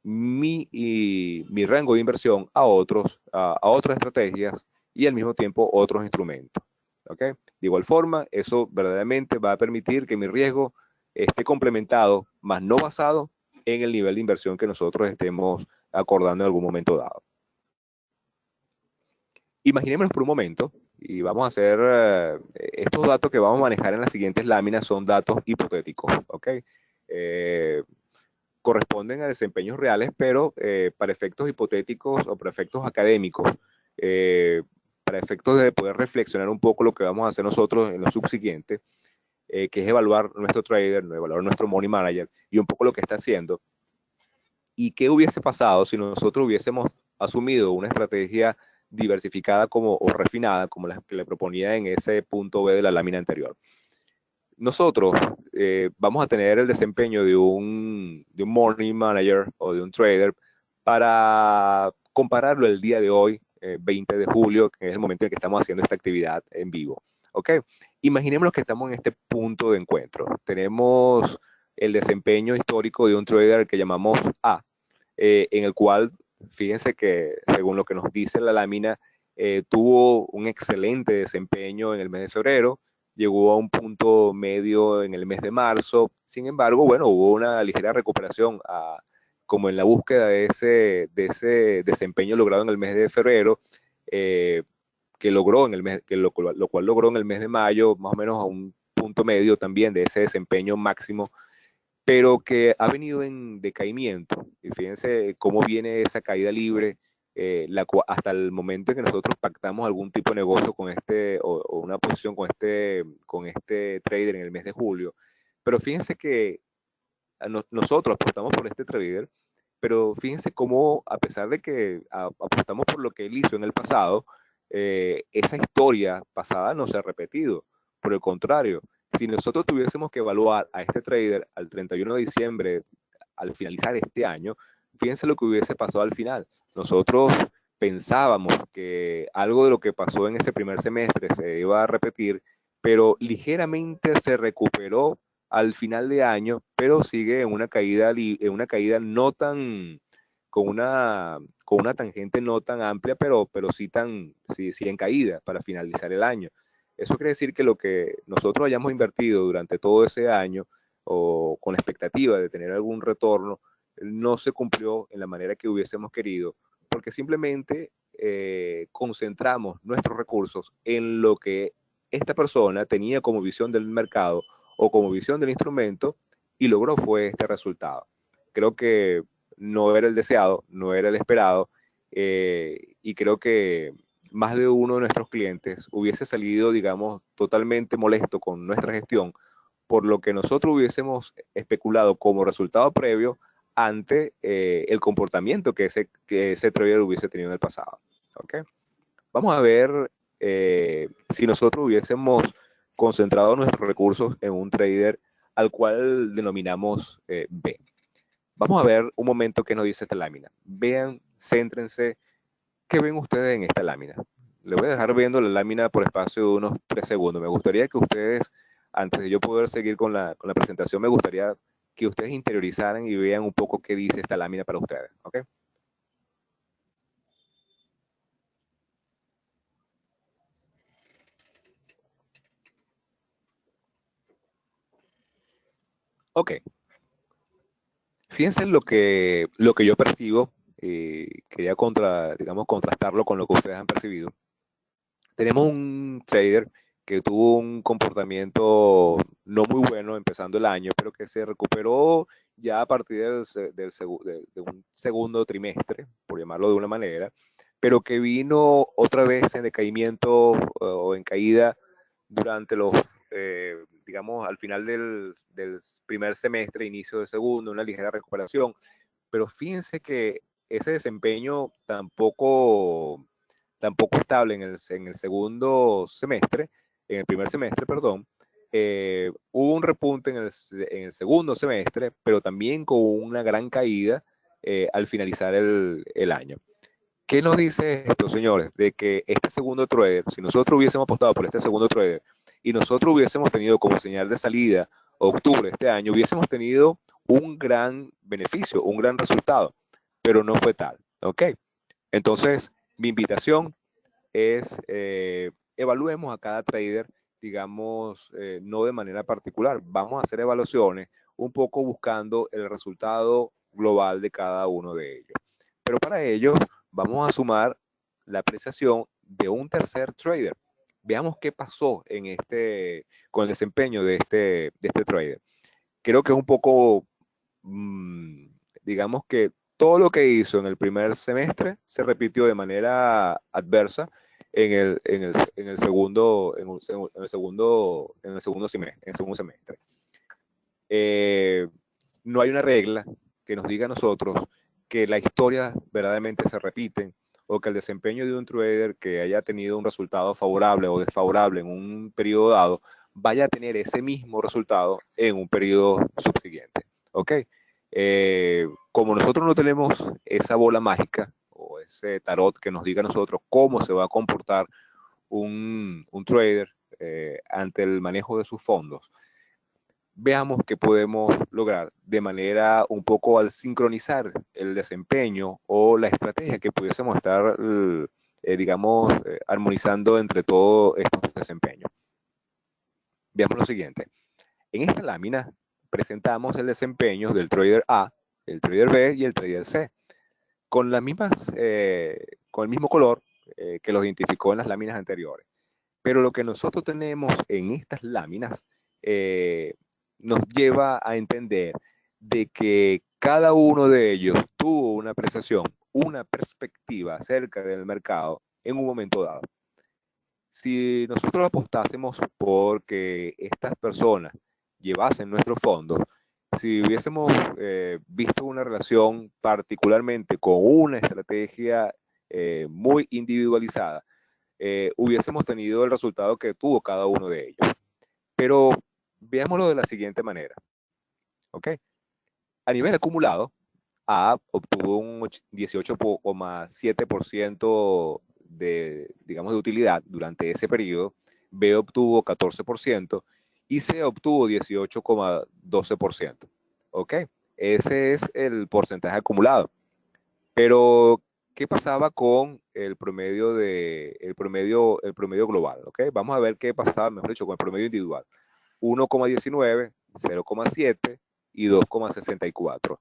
mi rango de inversión a otras estrategias y al mismo tiempo otros instrumentos. ¿Ok? De igual forma, eso verdaderamente va a permitir que mi riesgo esté complementado, más no basado en el nivel de inversión que nosotros estemos acordando en algún momento dado. Imaginémonos por un momento, y vamos a hacer, estos datos que vamos a manejar en las siguientes láminas son datos hipotéticos, ¿ok? Corresponden a desempeños reales, pero para efectos hipotéticos o para efectos académicos, para efectos de poder reflexionar un poco lo que vamos a hacer nosotros en lo subsiguiente, que es evaluar nuestro trader, evaluar nuestro money manager y un poco lo que está haciendo. ¿Y qué hubiese pasado si nosotros hubiésemos asumido una estrategia diversificada o refinada, como la que le proponía en ese punto B de la lámina anterior? Nosotros vamos a tener el desempeño de un money manager o de un trader para compararlo el día de hoy, 20 de julio, que es el momento en que estamos haciendo esta actividad en vivo. ¿Ok? Imaginémonos que estamos en este punto de encuentro. Tenemos el desempeño histórico de un trader que llamamos A, en el cual, fíjense que según lo que nos dice la lámina, tuvo un excelente desempeño en el mes de febrero, llegó a un punto medio en el mes de marzo. Sin embargo, bueno, hubo una ligera recuperación como en la búsqueda de ese desempeño logrado en el mes de febrero, que logró en el mes, lo cual logró en el mes de mayo, más o menos a un punto medio también de ese desempeño máximo, pero que ha venido en decaimiento. Y fíjense cómo viene esa caída libre, hasta el momento en que nosotros pactamos algún tipo de negocio con o una posición con este trader en el mes de julio. Pero fíjense que nosotros apostamos por este trader, pero fíjense cómo, a pesar de que apostamos por lo que él hizo en el pasado, esa historia pasada no se ha repetido. Por el contrario, si nosotros tuviésemos que evaluar a este trader al 31 de diciembre, al finalizar este año, fíjense lo que hubiese pasado al final. Nosotros pensábamos que algo de lo que pasó en ese primer semestre se iba a repetir, pero ligeramente se recuperó al final de año, pero sigue en una caída no tan, con una tangente no tan amplia, pero sí en caída para finalizar el año. Eso quiere decir que lo que nosotros hayamos invertido durante todo ese año, o con la expectativa de tener algún retorno, no se cumplió en la manera que hubiésemos querido, porque simplemente concentramos nuestros recursos en lo que esta persona tenía como visión del mercado o como visión del instrumento, y logró fue este resultado. Creo que no era el deseado, no era el esperado, y creo que más de uno de nuestros clientes hubiese salido, digamos, totalmente molesto con nuestra gestión por lo que nosotros hubiésemos especulado como resultado previo ante el comportamiento que ese trader hubiese tenido en el pasado. ¿Okay? Vamos a ver si nosotros hubiésemos concentrado nuestros recursos en un trader al cual denominamos B. Vamos a ver un momento qué nos dice esta lámina. Vean, céntrense, ¿qué ven ustedes en esta lámina? Le voy a dejar viendo la lámina por espacio de unos 3 segundos. Me gustaría que ustedes antes de yo poder seguir con la presentación, me gustaría que ustedes interiorizaran y vean un poco qué dice esta lámina para ustedes, ¿ok? Ok, fíjense lo que yo percibo, quería digamos, contrastarlo con lo que ustedes han percibido. Tenemos un trader que tuvo un comportamiento no muy bueno empezando el año, pero que se recuperó ya a partir de un segundo trimestre, por llamarlo de una manera, pero que vino otra vez en decaimiento o en caída durante digamos, al final del primer semestre, inicio del segundo, una ligera recuperación. Pero fíjense que ese desempeño tampoco estable en el segundo semestre, en el primer semestre, perdón. Hubo un repunte en el segundo semestre, pero también con una gran caída al finalizar el año. ¿Qué nos dice esto, señores? De que este segundo trader, si nosotros hubiésemos apostado por este segundo trader y nosotros hubiésemos tenido como señal de salida octubre de este año, hubiésemos tenido un gran beneficio, un gran resultado, pero no fue tal, ¿ok? Entonces, mi invitación es evaluemos a cada trader, digamos, no de manera particular, vamos a hacer evaluaciones un poco buscando el resultado global de cada uno de ellos. Pero para ello, vamos a sumar la apreciación de un tercer trader. Veamos qué pasó con el desempeño de este trader. Creo que es un poco, digamos que todo lo que hizo en el primer semestre se repitió de manera adversa en el segundo, en el segundo semestre. En el segundo semestre. No hay una regla que nos diga a nosotros que la historia verdaderamente se repiten o que el desempeño de un trader que haya tenido un resultado favorable o desfavorable en un periodo dado vaya a tener ese mismo resultado en un periodo subsiguiente. ¿Ok? Como nosotros no tenemos esa bola mágica o ese tarot que nos diga a nosotros cómo se va a comportar un trader ante el manejo de sus fondos, veamos qué podemos lograr de manera un poco al sincronizar el desempeño o la estrategia que pudiésemos estar, digamos, armonizando entre todos estos desempeños. Veamos lo siguiente. En esta lámina presentamos el desempeño del trader A, el trader B y el trader C, con las mismas, con el mismo color que los identificó en las láminas anteriores. Pero lo que nosotros tenemos en estas láminas nos lleva a entender de que cada uno de ellos tuvo una apreciación, una perspectiva acerca del mercado en un momento dado. Si nosotros apostásemos porque estas personas llevasen nuestros fondos, si hubiésemos visto una relación particularmente con una estrategia muy individualizada, hubiésemos tenido el resultado que tuvo cada uno de ellos. Pero veámoslo de la siguiente manera. ¿Ok? A nivel acumulado, A obtuvo un 18,7% digamos, de utilidad durante ese periodo, B obtuvo 14% y C obtuvo 18,12%. ¿Ok? Ese es el porcentaje acumulado. Pero, ¿qué pasaba con el promedio global? ¿Ok? Vamos a ver qué pasaba, mejor dicho, con el promedio individual. 1,19, 0,7 y 2,64.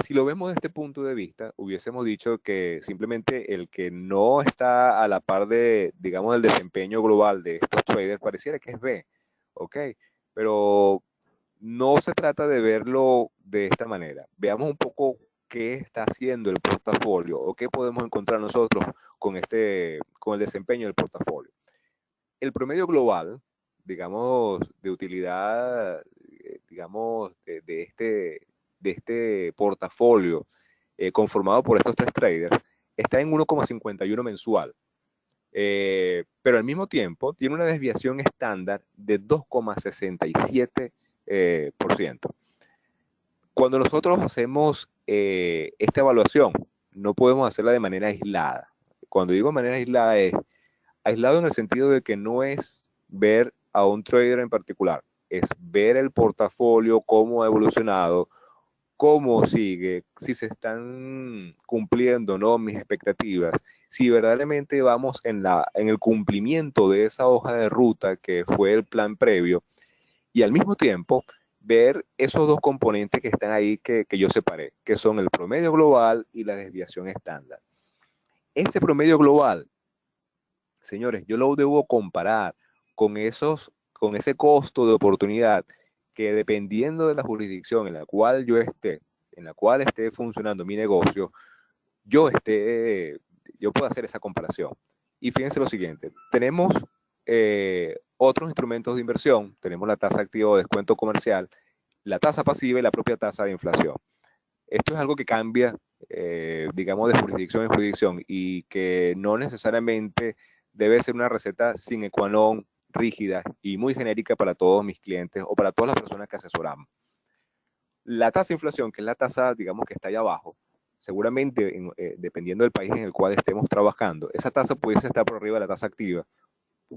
Si lo vemos desde este punto de vista, hubiésemos dicho que simplemente el que no está a la par digamos, del desempeño global de estos traders pareciera que es B, ¿ok? Pero no se trata de verlo de esta manera. Veamos un poco qué está haciendo el portafolio o qué podemos encontrar nosotros con el desempeño del portafolio. El promedio global, digamos, de utilidad, digamos, de este portafolio conformado por estos tres traders, está en 1,51 mensual. Pero al mismo tiempo tiene una desviación estándar de 2,67%. Cuando nosotros hacemos esta evaluación, no podemos hacerla de manera aislada. Cuando digo de manera aislada es aislado en el sentido de que no es ver a un trader en particular, es ver el portafolio, cómo ha evolucionado, cómo sigue, si se están cumpliendo, ¿no?, mis expectativas, si verdaderamente vamos en el cumplimiento de esa hoja de ruta que fue el plan previo, y al mismo tiempo ver esos dos componentes que están ahí que yo separé, que son el promedio global y la desviación estándar. Ese promedio global, señores, yo lo debo comparar con ese costo de oportunidad que, dependiendo de la jurisdicción en la cual yo esté, en la cual esté funcionando mi negocio, yo puedo hacer esa comparación. Y fíjense lo siguiente, tenemos otros instrumentos de inversión, tenemos la tasa activa o descuento comercial, la tasa pasiva y la propia tasa de inflación. Esto es algo que cambia, digamos, de jurisdicción en jurisdicción, y que no necesariamente debe ser una receta sine qua non, rígida y muy genérica para todos mis clientes o para todas las personas que asesoramos. La tasa de inflación, que es la tasa, digamos, que está ahí abajo, seguramente, dependiendo del país en el cual estemos trabajando, esa tasa pudiese estar por arriba de la tasa activa,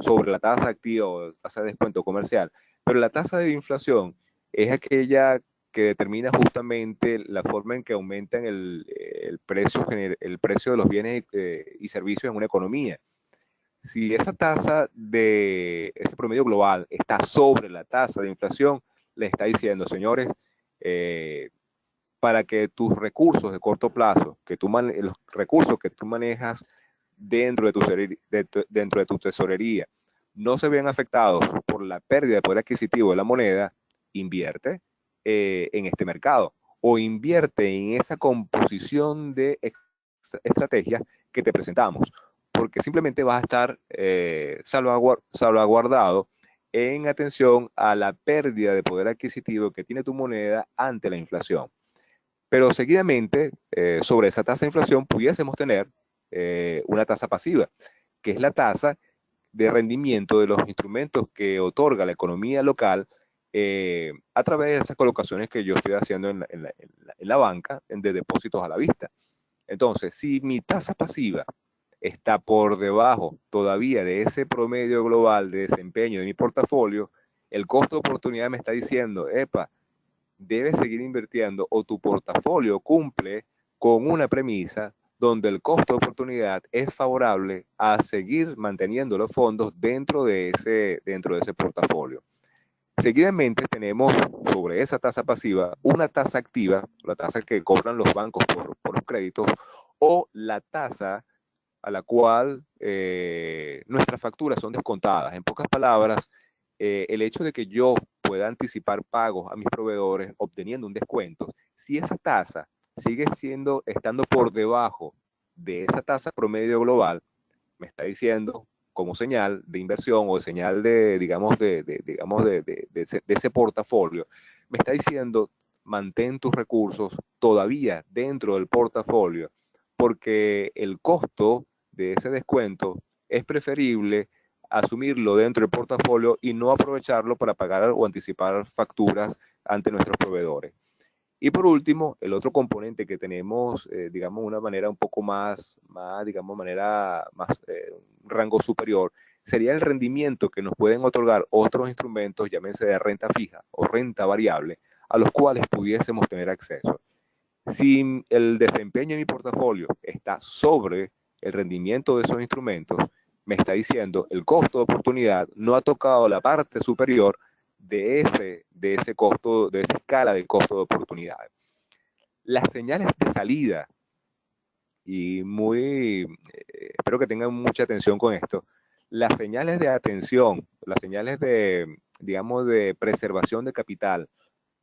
sobre la tasa activa o tasa de descuento comercial, pero la tasa de inflación es aquella que determina justamente la forma en que aumentan el precio de los bienes y servicios en una economía. Si esa tasa de ese promedio global está sobre la tasa de inflación, le está diciendo, señores, eh, para que tus recursos de corto plazo, los recursos que tú manejas dentro de tu tesorería, no se vean afectados por la pérdida de poder adquisitivo de la moneda, invierte en este mercado o invierte en esa composición de estrategias que te presentamos, porque simplemente vas a estar salvaguardado en atención a la pérdida de poder adquisitivo que tiene tu moneda ante la inflación. Pero seguidamente, sobre esa tasa de inflación, pudiésemos tener una tasa pasiva, que es la tasa de rendimiento de los instrumentos que otorga la economía local a través de esas colocaciones que yo estoy haciendo en la banca, de depósitos a la vista. Entonces, si mi tasa pasiva está por debajo todavía de ese promedio global de desempeño de mi portafolio, el costo de oportunidad me está diciendo, epa, debes seguir invirtiendo o tu portafolio cumple con una premisa donde el costo de oportunidad es favorable a seguir manteniendo los fondos dentro de ese portafolio. Seguidamente tenemos sobre esa tasa pasiva una tasa activa, la tasa que cobran los bancos por los créditos, o la tasa a la cual nuestras facturas son descontadas. En pocas palabras, el hecho de que yo pueda anticipar pagos a mis proveedores obteniendo un descuento, si esa tasa sigue estando por debajo de esa tasa promedio global, me está diciendo como señal de inversión o señal de, digamos, de ese portafolio, me está diciendo, mantén tus recursos todavía dentro del portafolio, porque el costo de ese descuento es preferible asumirlo dentro del portafolio y no aprovecharlo para pagar o anticipar facturas ante nuestros proveedores. Y por último, el otro componente que tenemos, digamos, una manera un poco digamos, un rango superior, sería el rendimiento que nos pueden otorgar otros instrumentos, llámense de renta fija o renta variable, a los cuales pudiésemos tener acceso. Si el desempeño de mi portafolio está sobre el rendimiento de esos instrumentos, me está diciendo el costo de oportunidad no ha tocado la parte superior de ese costo, de esa escala de costo de oportunidad. Las señales de salida, y espero que tengan mucha atención con esto, las señales de atención, las señales digamos, de preservación de capital,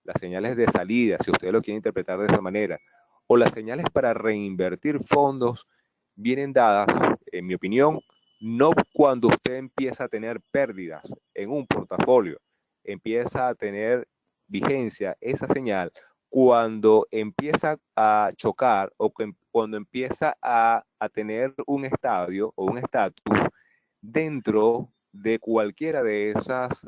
las señales de salida, si ustedes lo quieren interpretar de esa manera, o las señales para reinvertir fondos, vienen dadas, en mi opinión, no cuando usted empieza a tener pérdidas en un portafolio, empieza a tener vigencia esa señal cuando empieza a chocar o cuando empieza a tener un estadio o un estatus dentro de cualquiera de esas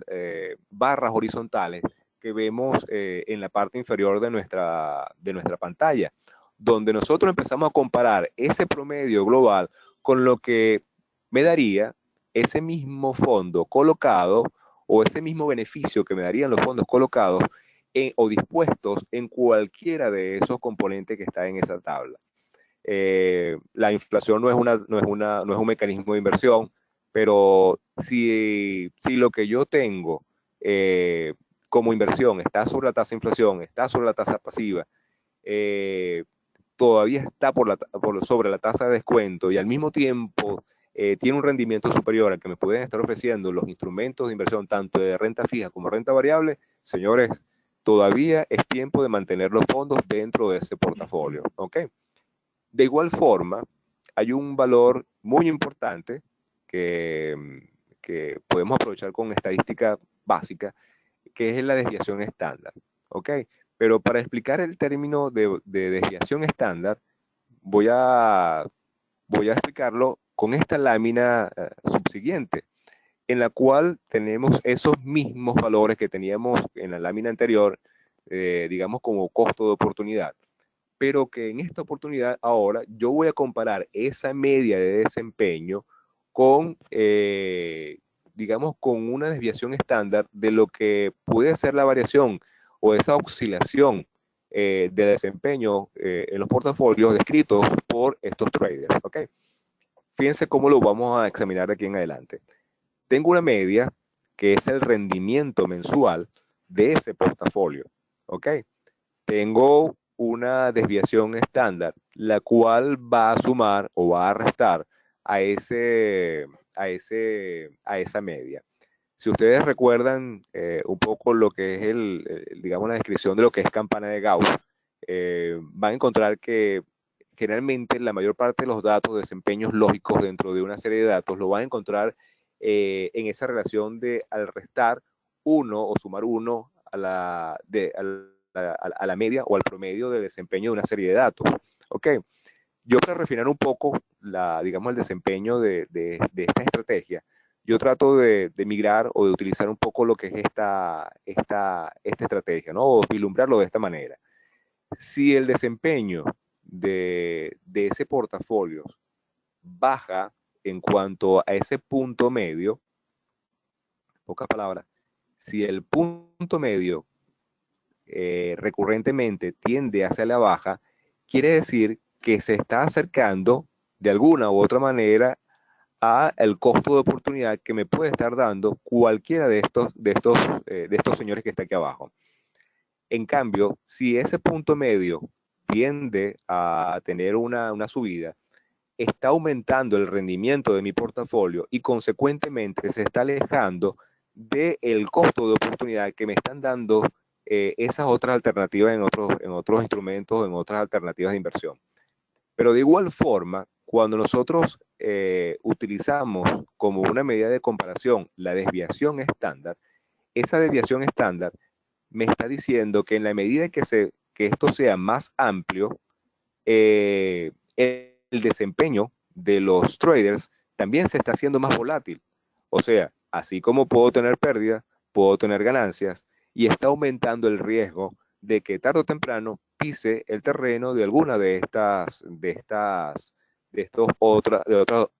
barras horizontales que vemos en la parte inferior de nuestra pantalla, donde nosotros empezamos a comparar ese promedio global con lo que me daría ese mismo fondo colocado, o en un portafolio, en pieza a tener vigencia esa señal cuando empieza a chocar o cuando empieza a tener un estadio o un estatus dentro de cualquiera de esas barras horizontales que vemos en la parte inferior de nuestra pantalla, donde nosotros empezamos a comparar ese promedio global con lo que me daría ese mismo fondo colocado o ese mismo beneficio que me darían los fondos colocados o dispuestos en cualquiera de esos componentes que está en esa tabla. La inflación no es un mecanismo de inversión, pero si lo que yo tengo como inversión está sobre la tasa de inflación, está sobre la tasa pasiva, eh, todavía está sobre la tasa de descuento y al mismo tiempo tiene un rendimiento superior al que me pueden estar ofreciendo los instrumentos de inversión, tanto de renta fija como renta variable, señores, todavía es tiempo de mantener los fondos dentro de ese portafolio. ¿Ok? De igual forma, hay un valor muy importante que podemos aprovechar con estadística básica, que es la desviación estándar. ¿Ok? Pero para explicar el término de desviación estándar, voy a, voy a explicarlo con esta lámina subsiguiente, en la cual tenemos esos mismos valores que teníamos en la lámina anterior, digamos como costo de oportunidad, pero que en esta oportunidad ahora yo voy a comparar esa media de desempeño con, digamos, con una desviación estándar de lo que puede ser la variación o esa oscilación de desempeño en los portafolios descritos por estos traders. ¿Ok? Fíjense cómo lo vamos a examinar de aquí en adelante. Tengo una media que es el rendimiento mensual de ese portafolio. ¿Ok? Tengo una desviación estándar, la cual va a sumar o va a restar a, a esa media. Si ustedes recuerdan un poco lo que es digamos, la descripción de lo que es campana de Gauss, van a encontrar que generalmente la mayor parte de los datos de desempeños lógicos dentro de una serie de datos lo van a encontrar en esa relación de al restar uno o sumar uno a la media o al promedio de desempeño de una serie de datos. ¿Ok? Yo para refinar un poco digamos, el desempeño de esta estrategia, yo trato de migrar o de utilizar un poco lo que es esta estrategia, ¿no? O vislumbrarlo de esta manera. Si el desempeño de ese portafolio baja en cuanto a ese punto medio, pocas palabras, si el punto medio recurrentemente tiende hacia la baja, quiere decir que se está acercando de alguna u otra manera a el costo de oportunidad que me puede estar dando cualquiera de estos señores que está aquí abajo. En cambio, si ese punto medio tiende a tener una subida, está aumentando el rendimiento de mi portafolio y consecuentemente se está alejando del costo de oportunidad que me están dando esas otras alternativas en otros instrumentos, en otras alternativas de inversión. Pero de igual forma, cuando nosotros utilizamos como una medida de comparación la desviación estándar, esa desviación estándar me está diciendo que en la medida que esto sea más amplio, el desempeño de los traders también se está haciendo más volátil. O sea, así como puedo tener pérdidas, puedo tener ganancias y está aumentando el riesgo de que tarde o temprano pise el terreno de alguna de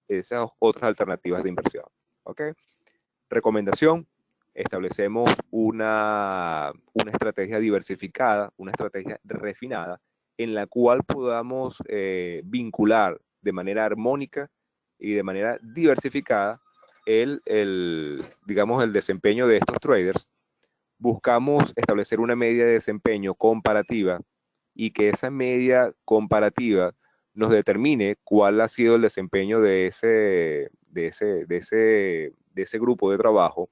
esas otras alternativas de inversión. ¿Ok? Recomendación, establecemos una estrategia diversificada, una estrategia refinada, en la cual podamos vincular de manera armónica y de manera diversificada digamos, el desempeño de estos traders. Buscamos establecer una media de desempeño comparativa y que esa media comparativa nos determine cuál ha sido el desempeño de ese grupo de trabajo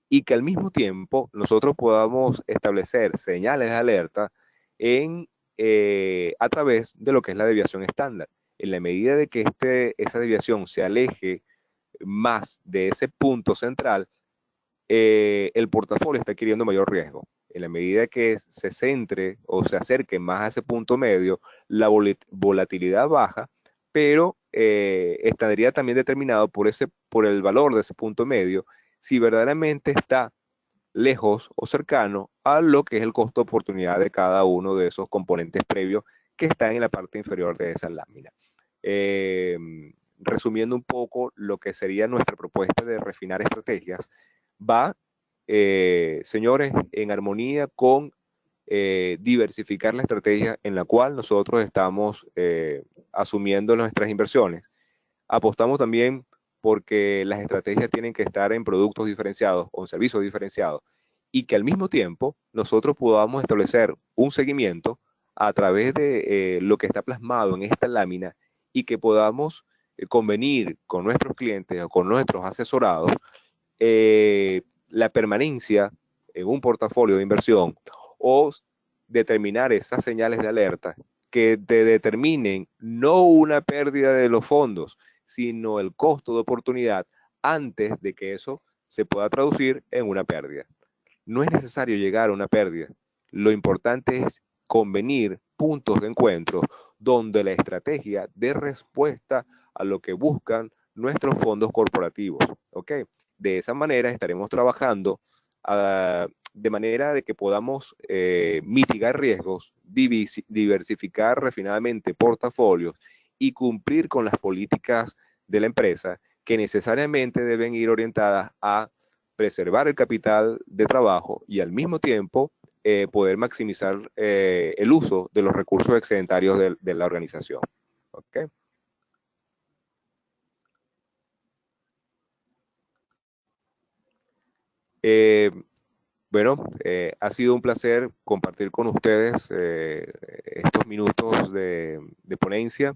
y que al mismo tiempo nosotros podamos establecer señales de alerta a través de lo que es la desviación estándar. En la medida de que esa desviación se aleje más de ese punto central, el portafolio está adquiriendo mayor riesgo. En la medida que se centre o se acerque más a ese punto medio, la volatilidad baja, pero estaría también determinado por el valor de ese punto medio, si verdaderamente está lejos o cercano a lo que es el costo de oportunidad de cada uno de esos componentes previos que están en la parte inferior de esa lámina. Eh, Resumiendo un poco lo que sería nuestra propuesta de refinar estrategias, va señores, en armonía con diversificar la estrategia en la cual nosotros estamos asumiendo nuestras inversiones. Apostamos también porque las estrategias tienen que estar en productos diferenciados o en servicios diferenciados y que al mismo tiempo nosotros podamos establecer un seguimiento a través de lo que está plasmado en esta lámina y que podamos convenir con nuestros clientes o con nuestros asesorados la permanencia en un portafolio de inversión o determinar esas señales de alerta que te determinen no una pérdida de los fondos, sino el costo de oportunidad antes de que eso se pueda traducir en una pérdida. No es necesario llegar a una pérdida. Lo importante es convenir puntos de encuentro donde la estrategia dé respuesta a lo que buscan nuestros fondos corporativos. ¿Ok? De esa manera estaremos trabajando de manera de que podamos mitigar riesgos, diversificar refinadamente portafolios y cumplir con las políticas de la empresa que necesariamente deben ir orientadas a preservar el capital de trabajo y al mismo tiempo poder maximizar el uso de los recursos excedentarios de la organización. ¿Okay? Eh, bueno, ha sido un placer compartir con ustedes estos minutos de ponencia.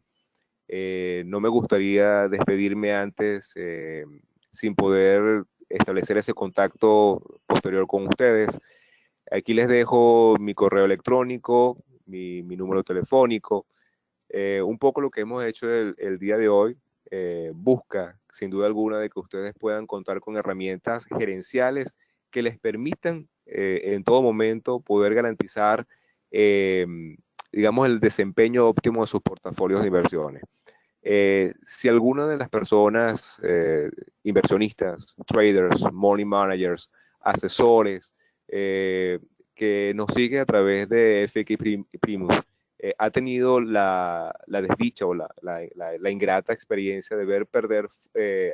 No me gustaría despedirme antes sin poder establecer ese contacto posterior con ustedes. Aquí les dejo mi correo electrónico, mi número telefónico, un poco lo que hemos hecho el día de hoy. Busca, sin duda alguna, de que ustedes puedan contar con herramientas gerenciales que les permitan en todo momento poder garantizar, eh, digamos, el desempeño óptimo de sus portafolios de inversiones. Si alguna de las personas, inversionistas, traders, money managers, asesores, eh, que nos sigue a través de FX Primus, ha tenido la desdicha o la ingrata experiencia de ver perder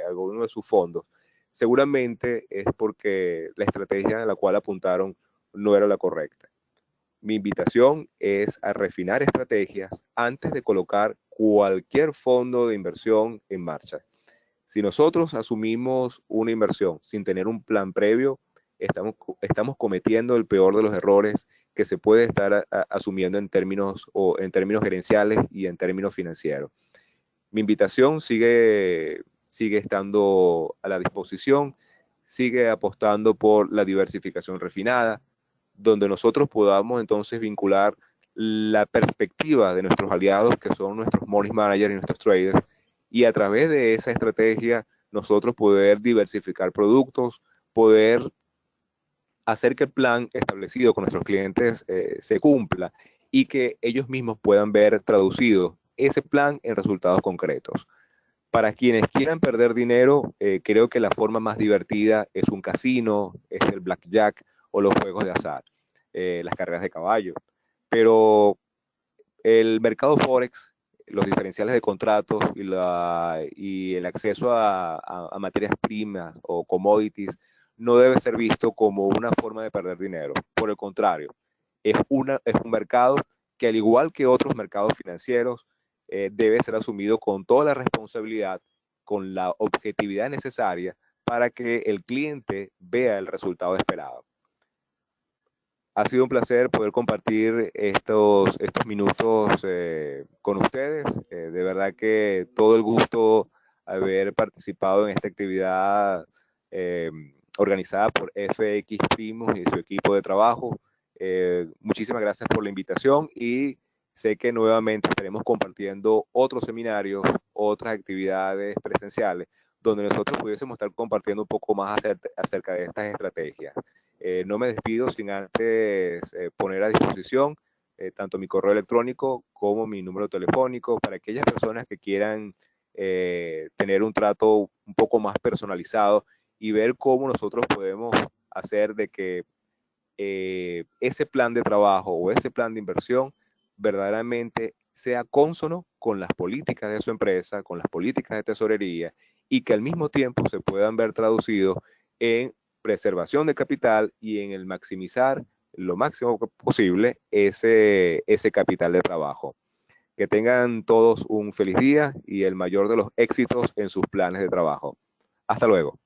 alguno de sus fondos, seguramente es porque la estrategia a la cual apuntaron no era la correcta. Mi invitación es a refinar estrategias antes de colocar cualquier fondo de inversión en marcha. Si nosotros asumimos una inversión sin tener un plan previo, estamos cometiendo el peor de los errores que se puede estar asumiendo en términos gerenciales y en términos financieros. Mi invitación sigue estando a la disposición, sigue apostando por la diversificación refinada, donde nosotros podamos entonces vincular la perspectiva de nuestros aliados, que son nuestros money managers y nuestros traders, y a través de esa estrategia nosotros poder diversificar productos, poder hacer que el plan establecido con nuestros clientes se cumpla y que ellos mismos puedan ver traducido ese plan en resultados concretos. Para quienes quieran perder dinero, creo que la forma más divertida es un casino, es el blackjack o los juegos de azar, las carreras de caballo. Pero el mercado Forex, los diferenciales de contratos y el acceso a materias primas o commodities no debe ser visto como una forma de perder dinero. Por el contrario, es un mercado que, al igual que otros mercados financieros, debe ser asumido con toda la responsabilidad, con la objetividad necesaria para que el cliente vea el resultado esperado. Ha sido un placer poder compartir estos minutos con ustedes. De verdad que todo el gusto haber participado en esta actividad eh, organizada por FX Primus y su equipo de trabajo. Muchísimas gracias por la invitación y sé que nuevamente estaremos compartiendo otros seminarios, otras actividades presenciales, donde nosotros pudiésemos estar compartiendo un poco más acerca de estas estrategias. No me despido sin antes poner a disposición tanto mi correo electrónico como mi número telefónico para aquellas personas que quieran tener un trato un poco más personalizado y ver cómo nosotros podemos hacer de que ese plan de trabajo o ese plan de inversión verdaderamente sea cónsono con las políticas de su empresa, con las políticas de tesorería y que al mismo tiempo se puedan ver traducidos en preservación de capital y en el maximizar lo máximo posible ese capital de trabajo. Que tengan todos un feliz día y el mayor de los éxitos en sus planes de trabajo. Hasta luego.